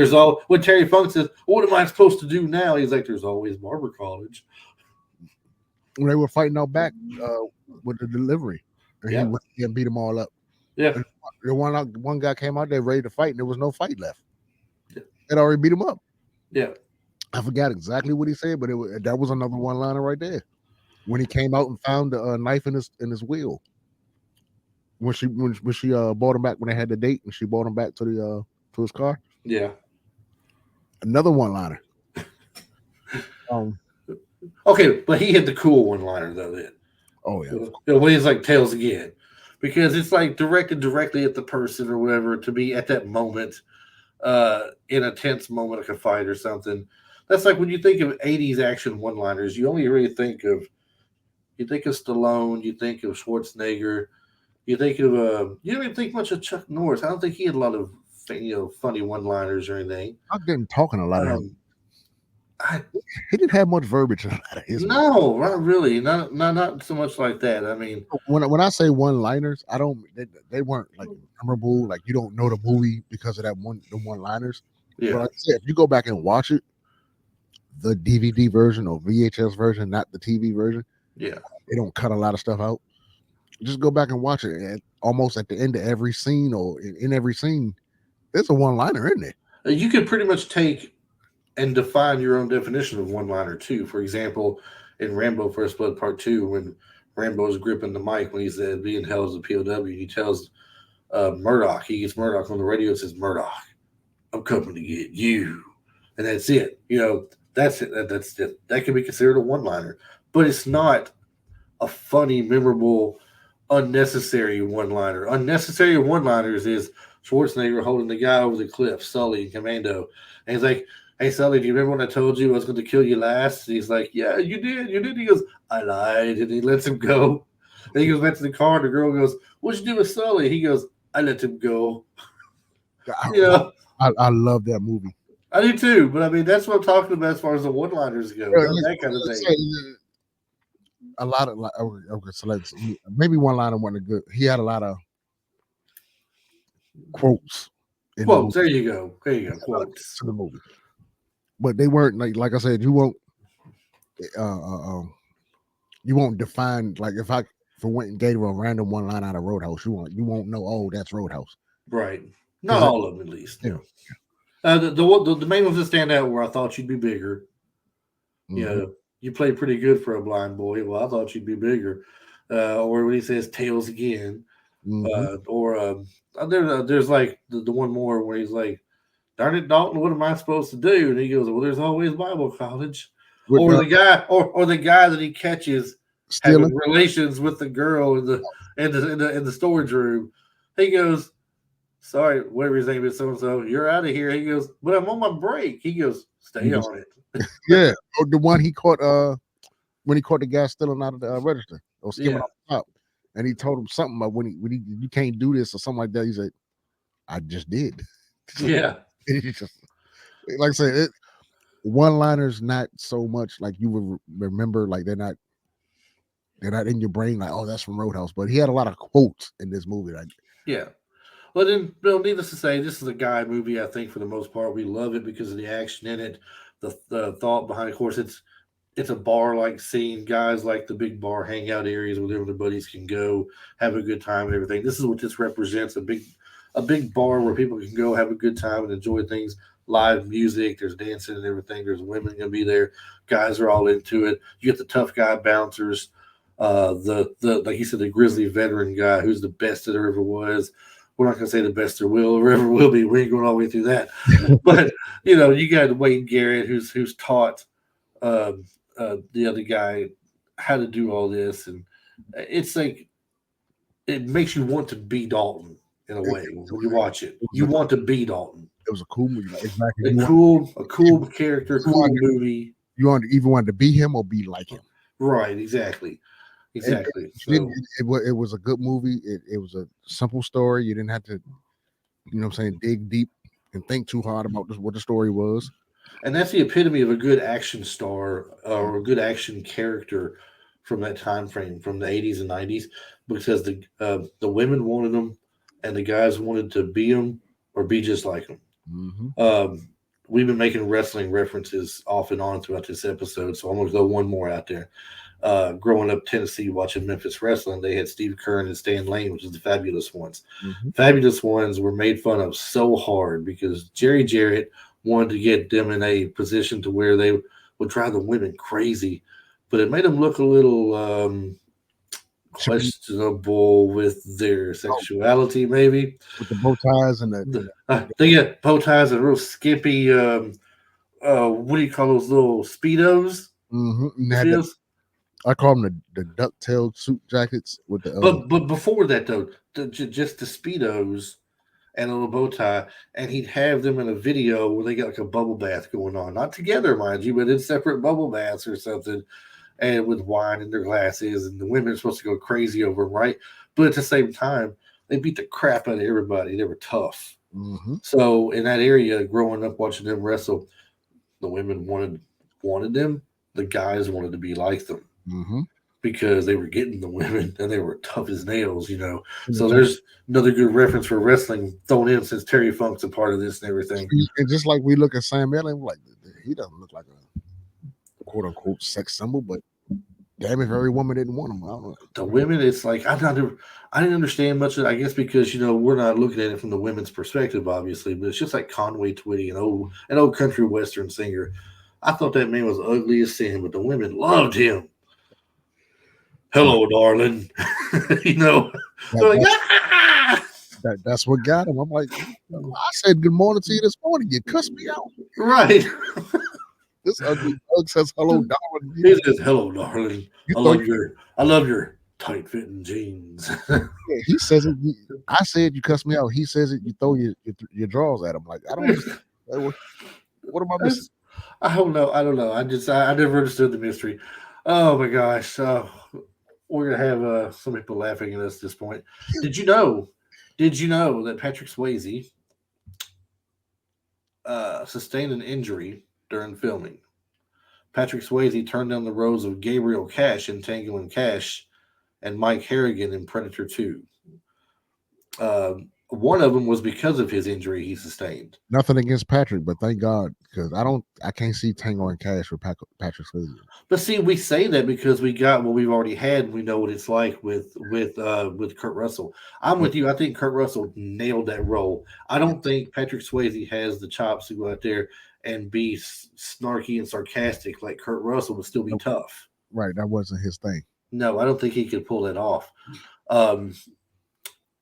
when Terry Funk says, what am I supposed to do now? He's like, there's always barber college. when they were fighting out back with the delivery, and he Yeah. went and beat them all up. Yeah. And the one guy came out there ready to fight, and there was no fight left. Yeah. It already beat him up. Yeah. I forgot exactly what he said, but that was another one liner right there. When he came out and found the knife in his wheel. When she brought him back when they had the date, and she brought him back to his car. Yeah. Another one liner. Okay, but he had the cool one liner though. Then. Oh yeah. You know, when he's like tails again, because it's like directed directly at the person or whatever to be at that moment, in a tense moment like a fight or something. That's like when you think of '80s action one-liners, you only really think of Stallone, you think of Schwarzenegger, you think of you don't even think much of Chuck Norris. I don't think he had a lot of funny one-liners or anything. I didn't talking a lot of him. I, He didn't have much verbiage in a lot of his. No, not really. Not so much like that. I mean, when I say one-liners, I don't. They weren't like memorable. Like you don't know the movie because of the one-liners. yeah. But like I said, if you go back and watch it, the DVD version or VHS version, not the TV version, Yeah. they don't cut a lot of stuff out. Just go back and watch it. And almost at the end of every scene or in every scene, there's a one-liner in there. You could pretty much take and define your own definition of one-liner too. For example, in Rambo First Blood Part 2, when Rambo is gripping the mic when he's being held as a POW, he tells Murdoch, he gets Murdoch on the radio and says, "Murdoch, I'm coming to get you," and that's it. That's it. That's it. That can be considered a one-liner, but it's not a funny, memorable, unnecessary one-liner. Unnecessary one-liners is Schwarzenegger holding the guy over the cliff, Sully in Commando, and he's like, "Hey, Sully, do you remember when I told you I was going to kill you last?" And he's like, "Yeah, you did. He goes, "I lied," and he lets him go. And he goes back to the car, and the girl goes, "What'd you do with Sully?" He goes, "I let him go." I love that movie. I do too, but I mean that's what I'm talking about as far as the one-liners go, that kind of thing. A lot of okay, so maybe one liner wasn't good. He had a lot of quotes. Quotes. There you go. Quotes in the movie, but they weren't like I said. You won't define like if I went and gave her a random one line out of Roadhouse, you won't know. Oh, that's Roadhouse. Right. Not all of them, at least. Yeah. The main ones that stand out were I thought you'd be bigger. Mm-hmm. You played pretty good for a blind boy. Well, I thought you'd be bigger. Or when he says tails again. Mm-hmm. There's like the one more where he's like, "Darn it, Dalton, what am I supposed to do?" And he goes, "Well, there's always Bible college." Or the guy that he catches stealing having relations with the girl in the storage room. He goes, "Sorry, whatever his name is, so and so, you're out of here." He goes, "But I'm on my break." He goes, "Stay on it." Yeah, or the one he caught when he caught the guy stealing out of the register or skimming off the top, and he told him something about when he you can't do this or something like that. He said, "I just did." Yeah, just, like I said, one-liners not so much like you would remember. Like they're not in your brain. Like, oh, that's from Roadhouse. But he had a lot of quotes in this movie. Like, yeah. Well, then, needless to say, this is a guy movie. I think for the most part, we love it because of the action in it, the thought behind. Of course, it's a bar like scene. Guys like the big bar hangout areas where their buddies can go have a good time and everything. This is what this represents: a big bar where people can go have a good time and enjoy things. Live music, there's dancing and everything. There's women gonna be there. Guys are all into it. You get the tough guy bouncers, the like you said, the grizzly veteran guy who's the best that there ever was. We're not going to say the best there will or ever will be. We ain't going all the way through that. But, you got Wade Garrett who's taught the other guy how to do all this. And it's like it makes you want to be Dalton in a way when you watch it. You want to be Dalton. It was a cool movie. Like, exactly. A cool character, cool movie. You even wanted to be him or be like him. Right, exactly. Exactly. It was a good movie. It was a simple story. You didn't have to, dig deep and think too hard about what the story was. And that's the epitome of a good action star or a good action character from that time frame, from the 80s and 90s, because the women wanted them and the guys wanted to be them or be just like them. Mm-hmm. we've been making wrestling references off and on throughout this episode, so I'm gonna throw one more out there. Growing up Tennessee, watching Memphis wrestling, they had Steve Keirn and Stan Lane, which is the Fabulous Ones. Mm-hmm. Fabulous Ones were made fun of so hard because Jerry Jarrett wanted to get them in a position to where they would drive the women crazy, but it made them look a little questionable with their sexuality, maybe. With the bow ties and They get bow ties and real skimpy. What do you call those little speedos? Mm-hmm. I call them the ducktail suit jackets with the. But before that though, just the speedos and a little bow tie, and he'd have them in a video where they got like a bubble bath going on, not together, mind you, but in separate bubble baths or something, and with wine in their glasses, and the women are supposed to go crazy over them, right? But at the same time, they beat the crap out of everybody. They were tough. Mm-hmm. So in that area, growing up watching them wrestle, the women wanted them. The guys wanted to be like them. Mm-hmm. Because they were getting the women and they were tough as nails, So there's another good reference for wrestling thrown in since Terry Funk's a part of this and everything. And just like we look at Sam Elliott, like he doesn't look like a quote unquote sex symbol, but damn if every woman didn't want him. I don't know. The women, it's like I didn't understand much of it, I guess because we're not looking at it from the women's perspective, obviously, but it's just like Conway Twitty, an old country western singer. I thought that man was ugly as sin, but the women loved him. Hello, darling. That's what got him. I'm like, I said good morning to you this morning. You cussed me out. Right. This ugly dog says hello, darling. He says, hello, darling. I love your tight fitting jeans. Yeah, he says it. I said you cussed me out. He says it. You throw your drawers at him. Like, I don't understand. What am I missing? I don't know. I never understood the mystery. Oh my gosh. We're gonna have some people laughing at us at this point. Did you know that Patrick Swayze sustained an injury during filming? Patrick Swayze turned down the roles of Gabriel Cash in Tango and Cash and Mike Harrigan in Predator 2. One of them was because of his injury he sustained. Nothing against Patrick, but thank God, because I can't see Tango and Cash with Patrick Swayze. But see, we say that because we got what we've already had, and we know what it's like with Kurt Russell. I'm with you. I think Kurt Russell nailed that role. I don't think Patrick Swayze has the chops to go out there and be snarky and sarcastic like Kurt Russell, but still be tough. Right, that wasn't his thing. No, I don't think he could pull that off.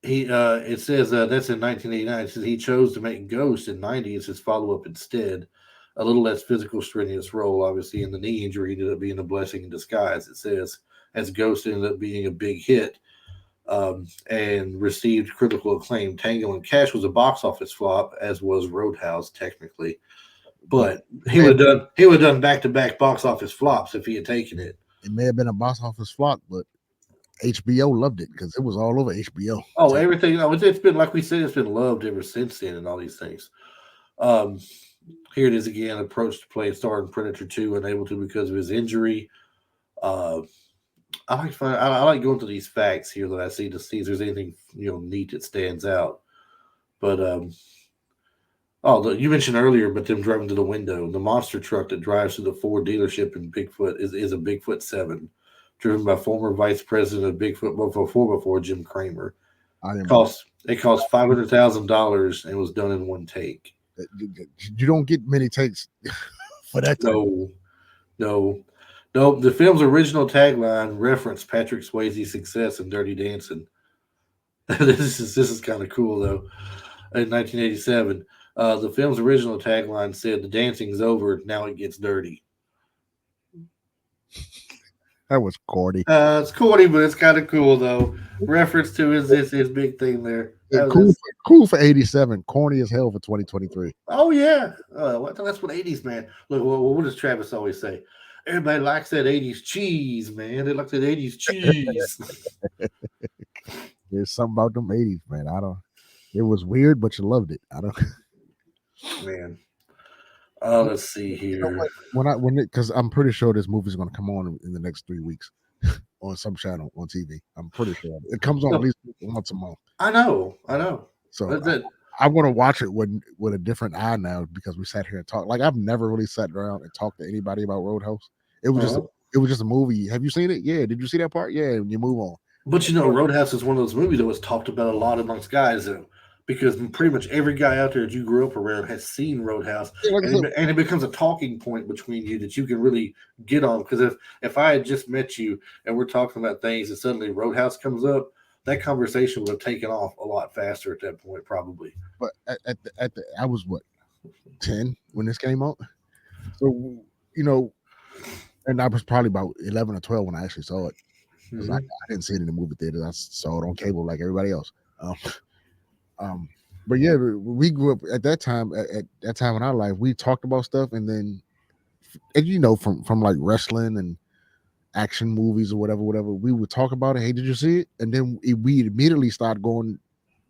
It says that's in 1989. It says he chose to make Ghost in 90 as his follow-up instead. A little less physical, strenuous role, obviously, and the knee injury ended up being a blessing in disguise. It says as Ghost ended up being a big hit and received critical acclaim. Tango and Cash was a box office flop, as was Roadhouse technically, but he would have done back-to-back box office flops if he had taken it. It may have been a box office flop, but HBO loved it because it was all over HBO. Oh, everything. It's been, like we said, it's been loved ever since then and all these things. Here it is again, approached to play a star in Predator 2, unable to because of his injury. I like going through these facts here that I see to see if there's anything neat that stands out. But you mentioned earlier, but them driving to the window, the monster truck that drives to the Ford dealership in Bigfoot is a Bigfoot 7. Driven by former vice president of Bigfoot before Jim Kramer. It cost $500,000 and was done in one take. You don't get many takes for that. No. The film's original tagline referenced Patrick Swayze's success in Dirty Dancing. This is kind of cool though. In 1987, the film's original tagline said, "The dancing's over, now it gets dirty." That was corny. It's corny, but it's kind of cool though. Reference to his big thing there. Cool for 87. Corny as hell for 2023. Oh yeah, that's what 80s, man. Look, what does Travis always say? Everybody likes that 80s cheese, man. They like that 80s cheese. There's something about them 80s, man. It was weird, but you loved it. Man. Let's see here. Because I'm pretty sure this movie's going to come on in the next 3 weeks on some channel on TV. I'm pretty sure it comes on at least once a month. I know. So I want to watch it with a different eye now because we sat here and talked. Like I've never really sat around and talked to anybody about Roadhouse. It was just Uh-huh. it was just a movie. Have you seen it? Yeah. Did you see that part? Yeah. And you move on. But Roadhouse is one of those movies that was talked about a lot amongst guys, though, because pretty much every guy out there that you grew up around has seen Roadhouse, Yeah, like I said, and it becomes a talking point between you that you can really get on. Because if I had just met you and we're talking about things, and suddenly Roadhouse comes up, that conversation would have taken off a lot faster at that point, probably. but I was what 10 when this came out. So and I was probably about 11 or 12 when I actually saw it because I didn't see it in the movie theater. I saw it on cable like everybody else. Um, but yeah, we grew up at that time. At that time in our life, we talked about stuff, and then, from like wrestling and action movies or whatever, we would talk about it. Hey, did you see it? And then we immediately started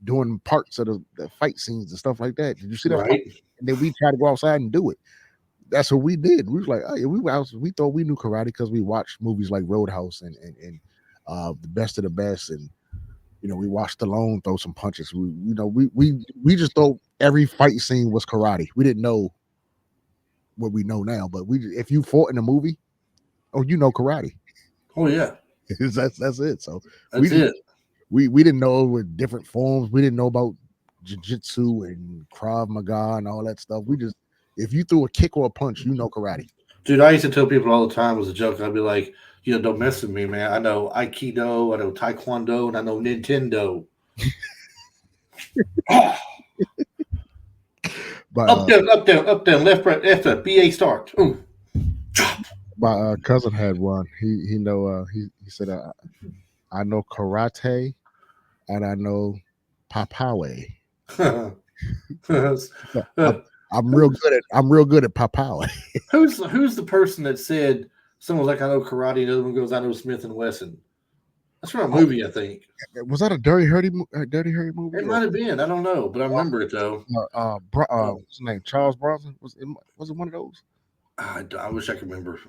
doing parts of the fight scenes and stuff like that. Did you see that? Right. And then we tried to go outside and do it. That's what we did. We was like, oh, yeah, we thought we knew karate because we watched movies like Roadhouse and The Best of the Best, and we watched Stallone throw some punches. We just thought every fight scene was karate. We didn't know what we know now, but if you fought in a movie, karate. Oh yeah, that's it. So that's it. We didn't know with different forms. We didn't know about jiu-jitsu and Krav Maga and all that stuff. If you threw a kick or a punch, karate. Dude, I used to tell people all the time as a joke. I'd be like, don't mess with me, man. I know Aikido, I know Taekwondo, and I know Nintendo. But, up, down, left, right, left, BA start. Ooh. My cousin had one. He said, I know karate and I know papawe. I'm real good at papawe. Who's the person that said someone's like, I know karate, and the other one goes, I know Smith and Wesson? That's from a movie, I think. Was that a Dirty Harry movie? It might have been. I don't know, but I remember it though. What's his name? Charles Bronson? Was it one of those? I wish I could remember.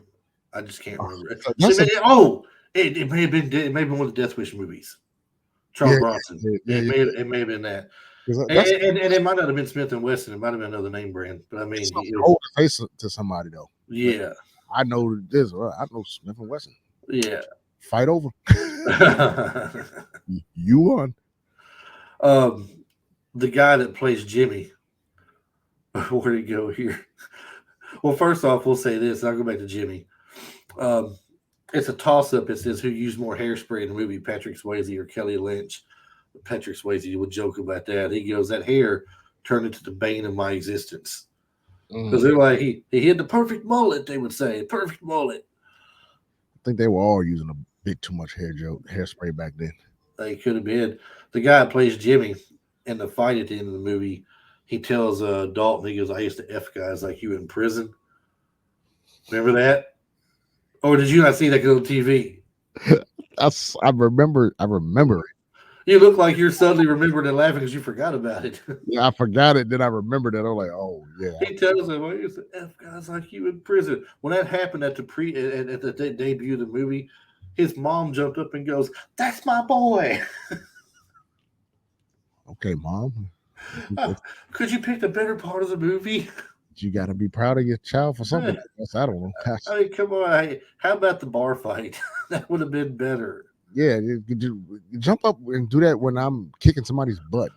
I just can't remember. It may have been. It may have been one of the Death Wish movies. Charles Bronson. It may have been that. And it might not have been Smith and Wesson. It might have been another name brand. But I mean, hold the face to somebody though. Yeah, like, I know this. I know Smith and Wesson. Yeah, fight over. You won. The guy that plays Jimmy. Where'd he go here? Well, first off, we'll say this. I'll go back to Jimmy. It's a toss-up. It says who used more hairspray in the movie, Patrick Swayze or Kelly Lynch. Patrick Swayze would joke about that. He goes, that hair turned into the bane of my existence. Because they're like, he had the perfect mullet, they would say. Perfect mullet. I think they were all using a bit too much hairspray back then. They could have been. The guy that plays Jimmy in the fight at the end of the movie, he tells Dalton, he goes, I used to F guys like you in prison. Remember that? Or did you not see that on TV? I remember it. You look like you're suddenly remembering and laughing because you forgot about it. Yeah, I forgot it. Then I remembered it. I'm like, oh yeah. He tells him, "I used to F guys like you in prison." When that happened at the debut of the movie, his mom jumped up and goes, "That's my boy." Okay, Mom. Could you pick the better part of the movie? You got to be proud of your child for something. I don't know. I mean, come on. How about the bar fight? That would have been better. Yeah, you jump up and do that when I'm kicking somebody's butt.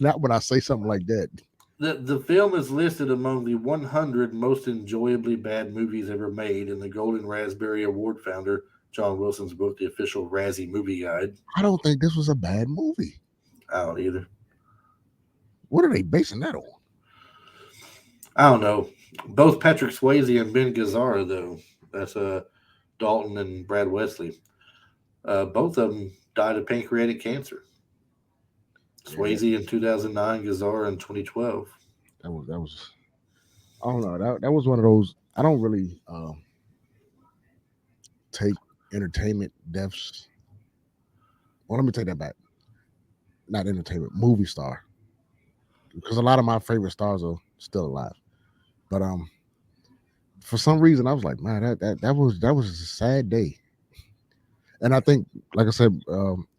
Not when I say something like that. The film is listed among the 100 most enjoyably bad movies ever made in the Golden Raspberry Award founder John Wilson's book, The Official Razzie Movie Guide. I don't think this was a bad movie. I don't either. What are they basing that on? I don't know. Both Patrick Swayze and Ben Gazzara, though. That's Dalton and Brad Wesley. Both of them died of pancreatic cancer. Swayze in 2009, Gazzara in 2012. That was. I don't know. That was one of those. I don't really take entertainment deaths. Well, let me take that back. Not entertainment, movie star. Because a lot of my favorite stars are still alive. But for some reason I was like, man, that was a sad day. And I think, like I said,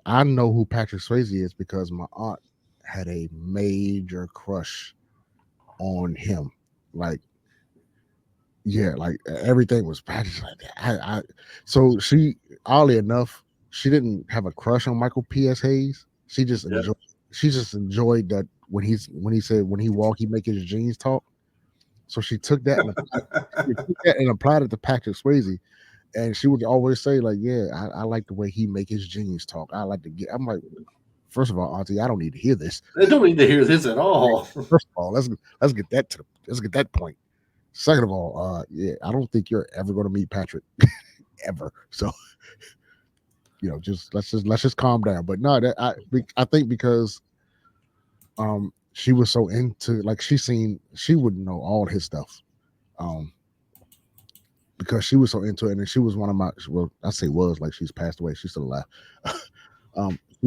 I know who Patrick Swayze is because my aunt had a major crush on him. Like, yeah, like everything was practiced like that. So she, oddly enough, she didn't have a crush on Michael P.S. Hayes. Yep. She just enjoyed that when he said when he walk, he make his jeans talk. So she took that and applied it to Patrick Swayze. And she would always say, like, yeah, I like the way he make his jeans talk. I like to get I'm like, first of all, Auntie, I don't need to hear this. I don't need to hear this at all. First of all, let's get that point. Second of all, yeah, I don't think you're ever gonna meet Patrick ever. So let's just calm down. But no, I think because she was so into, like, she wouldn't know all his stuff. Because she was so into it, and she was one of my, well, I say was, like, she's passed away, she's still alive.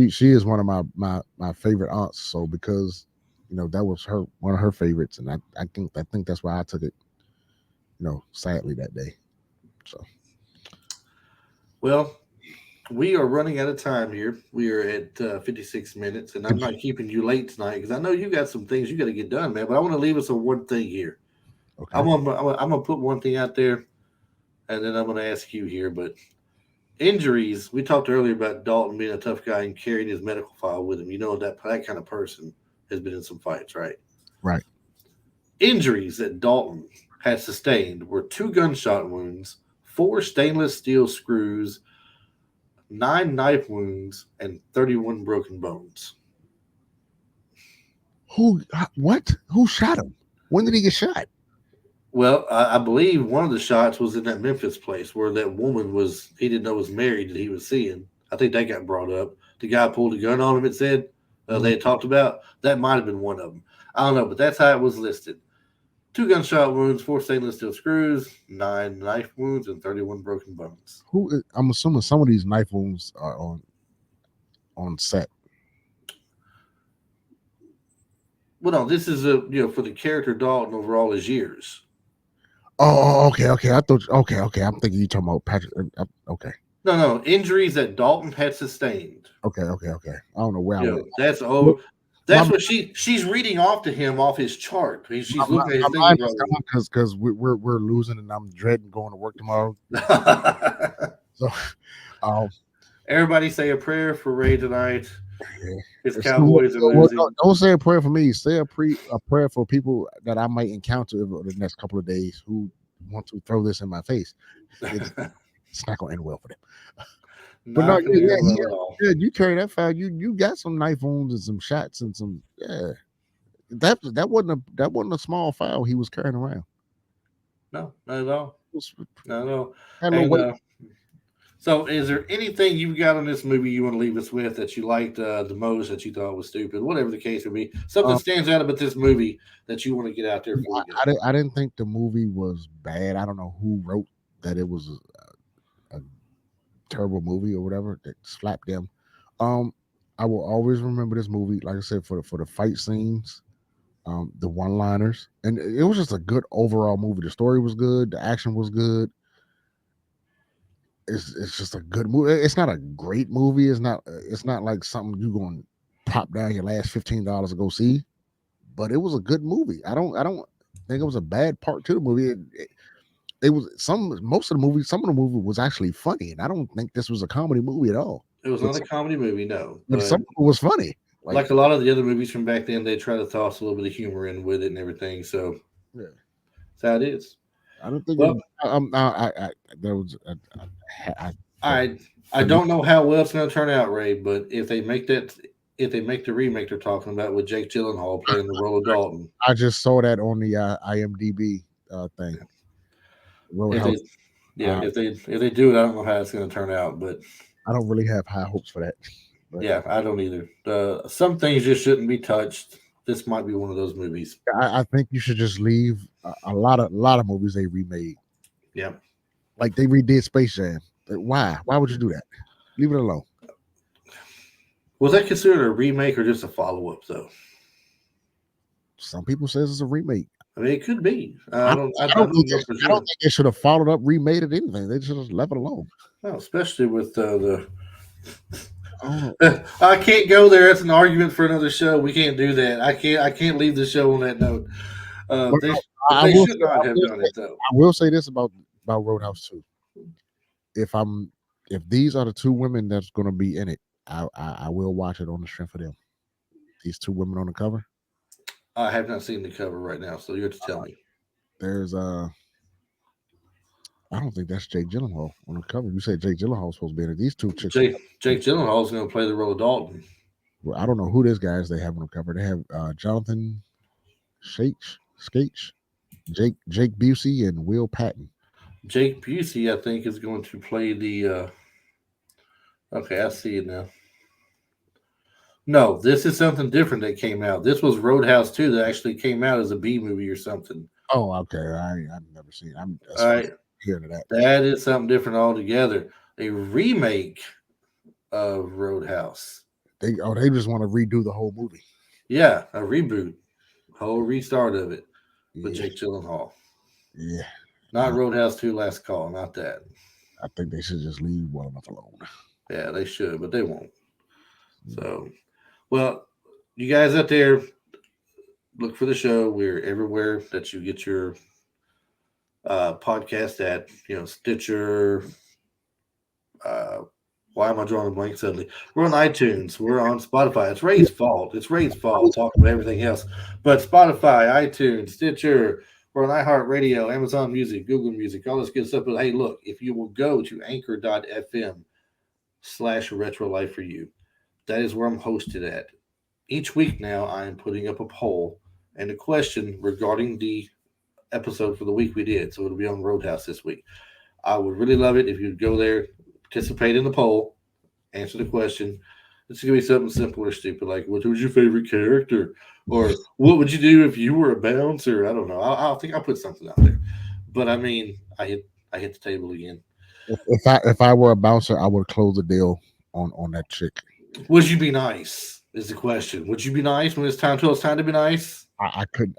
She is one of my favorite aunts. So because that was one of her favorites, and I think that's why I took it, sadly that day. So Well, we are running out of time here. We are at 56 minutes, and I'm not keeping you late tonight because I know you got some things you got to get done, man. But I want to leave us on one thing here. okay, I'm gonna put one thing out there, and then I'm gonna ask you here. But injuries, we talked earlier about Dalton being a tough guy and carrying his medical file with him. You know that kind of person has been in some fights, right? right. Injuries that Dalton had sustained were 2 gunshot wounds, 4 stainless steel screws, 9 knife wounds, and 31 broken bones. Who shot him? When did he get shot? Well, I believe one of the shots was in that Memphis place where that woman he didn't know was married that he was seeing. I think that got brought up. The guy pulled a gun on him, it said. They had talked about. That might have been one of them. I don't know, but that's how it was listed. 2 gunshot wounds, 4 stainless steel screws, 9 knife wounds, and 31 broken bones. I'm assuming some of these knife wounds are on set. Well, no, this is for the character Dalton over all his years. Oh, okay. I thought, okay. I'm thinking you talking about Patrick. Okay. No, injuries that Dalton had sustained. Okay. I don't know where I went. That's what she's reading off to him off his chart. She's looking at his thing because we're losing, and I'm dreading going to work tomorrow. So, everybody say a prayer for Ray tonight. Yeah. His Cowboys are losing. Don't say a prayer for me. Say a prayer for people that I might encounter over the next couple of days who want to throw this in my face. It's not going to end well for them. But no, yeah, you carry that file. You got some knife wounds and some shots and some, yeah. That wasn't a small file he was carrying around. No, not at all. Not at all. And, so, is there anything you got on this movie you want to leave us with that you liked the most, that you thought was stupid, whatever the case would be? Something stands out about this movie that you want to get out there for? I didn't think the movie was bad. I don't know who wrote that it was a terrible movie or whatever that slapped them. I will always remember this movie, like I said, for the fight scenes, the one-liners, and it was just a good overall movie. The story was good, the action was good. It's just a good movie. It's not a great movie. It's not like something you're going to pop down your last $15 to go see, but it was a good movie. I don't think it was a bad part to the movie. It was most of the movie. Some of the movie was actually funny, and I don't think this was a comedy movie at all. It was not a comedy movie, no. But some of it was funny. Like a lot of the other movies from back then, they try to toss a little bit of humor in with it and everything. So yeah, that's how it is. I don't think there was. I don't know how well it's going to turn out, Ray. But if they make the remake they're talking about with Jake Gyllenhaal playing the role of Dalton, I just saw that on the IMDb thing. If they do it, I don't know how it's going to turn out, but I don't really have high hopes for that. But yeah, I don't either. Some things just shouldn't be touched. This might be one of those movies. I think you should just leave a lot of movies they remade. Yeah, like they redid Space Jam. Why would you do that? Leave it alone. Was that considered a remake or just a follow-up, though? Some people say it's a remake. I mean, it could be. I don't think they should have followed up, remade it, anything. They should have left it alone. Well, especially with the I don't know. I can't go there. That's an argument for another show. We can't do that. I can't leave the show on that note. But But I they will should say, not have done it though. I will say this about Roadhouse 2. If these are the two women that's going to be in it, I will watch it on the strength of them. These two women on the cover. I have not seen the cover right now, so you have to tell me. There's I don't think that's Jake Gyllenhaal on the cover. You said Jake Gyllenhaal's supposed to be in it. These two chicks. Jake Gyllenhaal is going to play the role of Dalton. Well, I don't know who this guy is they have on the cover. They have Jonathan Skaich, Jake Busey, and Will Patton. Jake Busey, I think, is going to play the. Okay, I see it now. No, this is something different that came out. This was Roadhouse 2 that actually came out as a B movie or something. Oh, okay. I've never seen. I'm All right, hearing of that. that is something different altogether. A remake of Roadhouse. They just want to redo the whole movie. Yeah, a reboot, whole restart of it with Yeah. Jake Gyllenhaal. Yeah. Not Roadhouse 2 Last Call, not that. I think they should just leave well enough alone. Yeah, they should, but they won't. So, well, you guys out there, look for the show. We're everywhere that you get your podcast at, Stitcher. Why am I drawing a blank suddenly? We're on iTunes. We're on Spotify. It's Ray's fault. It's Ray's fault talking about everything else. But Spotify, iTunes, Stitcher, we're on iHeartRadio, Amazon Music, Google Music, all this good stuff. But hey, look, if you will go to anchor.fm/retro life for you, that is where I'm hosted at. Each week now, I am putting up a poll and a question regarding the episode for the week we did. So it'll be on Roadhouse this week. I would really love it if you'd go there, participate in the poll, answer the question. It's going to be something simple or stupid, like what was your favorite character? Or what would you do if you were a bouncer? I don't know. I think I'll put something out there. But I mean, I hit the table again. If I were a bouncer, I would close the deal on that chick. Would you be nice? Is the question. Would you be nice when it's time to be nice? I could.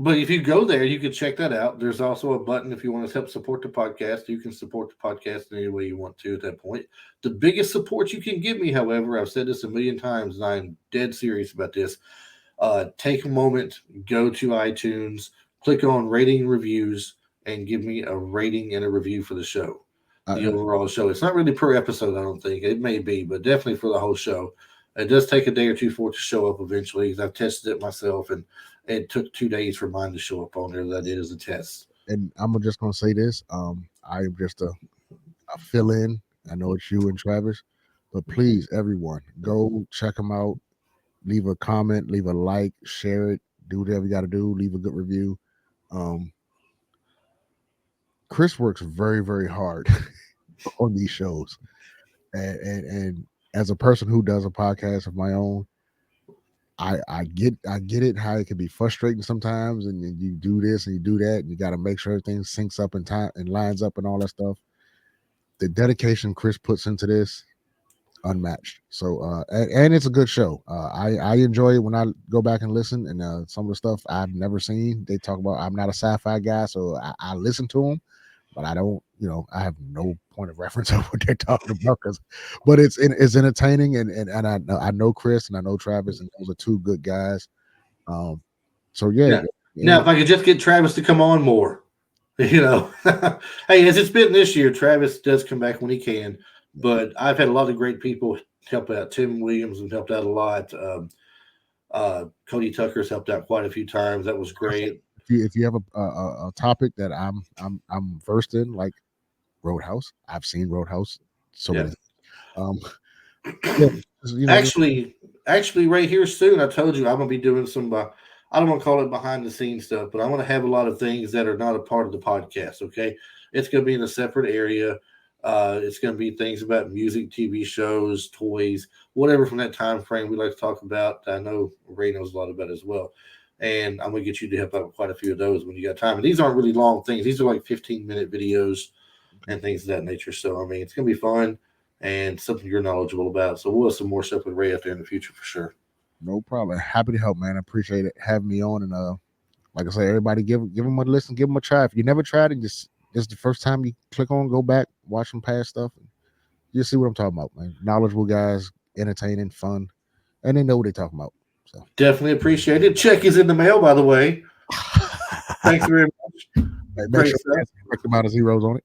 But if you go there, you can check that out. There's also a button if you want to help support the podcast. You can support the podcast in any way you want to at that point. The biggest support you can give me, however, I've said this a million times, and I'm dead serious about this. Take a moment, go to iTunes, click on rating and reviews, and give me a rating and a review for the show, the overall show. It's not really per episode, I don't think. It may be, but definitely for the whole show. It does take a day or two for it to show up eventually because I've tested it myself, and it took 2 days for mine to show up on there that I did as a test. And I'm just going to say this. I'm just a fill-in. I know it's you and Travis, but please, everyone, go check them out. Leave a comment, leave a like, share it, do whatever you got to do, leave a good review. Chris works very, very hard on these shows. And as a person who does a podcast of my own, I get it how it can be frustrating sometimes, and you do this and you do that, and you got to make sure everything syncs up in time and lines up and all that stuff. The dedication Chris puts into this, unmatched. So and it's a good show. I enjoy it when I go back and listen, and some of the stuff I've never seen. They talk about. I'm not a sci-fi guy, so I listen to them, but I don't. I have no point of reference of what they're talking about. But it's entertaining, and I know Chris and I know Travis, and those are two good guys. So yeah. Now, if I could just get Travis to come on more, hey, as it's been this year, Travis does come back when he can. But I've had a lot of great people help out. Tim Williams has helped out a lot. Cody Tucker's helped out quite a few times. That was great. If you have a topic that I'm versed in, like Roadhouse, I've seen Roadhouse so many. Actually, right here soon, I told you I'm gonna be doing some. I don't want to call it behind the scenes stuff, but I'm gonna have a lot of things that are not a part of the podcast. Okay, it's gonna be in a separate area. It's going to be things about music, TV shows, toys, whatever from that time frame we like to talk about. I know Ray knows a lot about it as well. And I'm going to get you to help out with quite a few of those when you got time. And these aren't really long things. These are like 15-minute videos and things of that nature. So, I mean, it's going to be fun and something you're knowledgeable about. So we'll have some more stuff with Ray out there in the future for sure. No problem. Happy to help, man. I appreciate it having me on. And like I say, everybody give them a listen, give them a try. If you never tried it, just this is the first time you click on, go back, watch some past stuff. You see what I'm talking about, man. Knowledgeable guys, entertaining, fun, and they know what they're talking about. So Definitely appreciate it. Check is in the mail, by the way. Thanks very much. make Great sure stuff. the correct amount of zeros on it.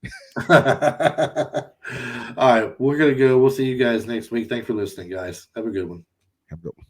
All right, we're gonna go. We'll see you guys next week. Thanks for listening, guys. Have a good one. Have a good one.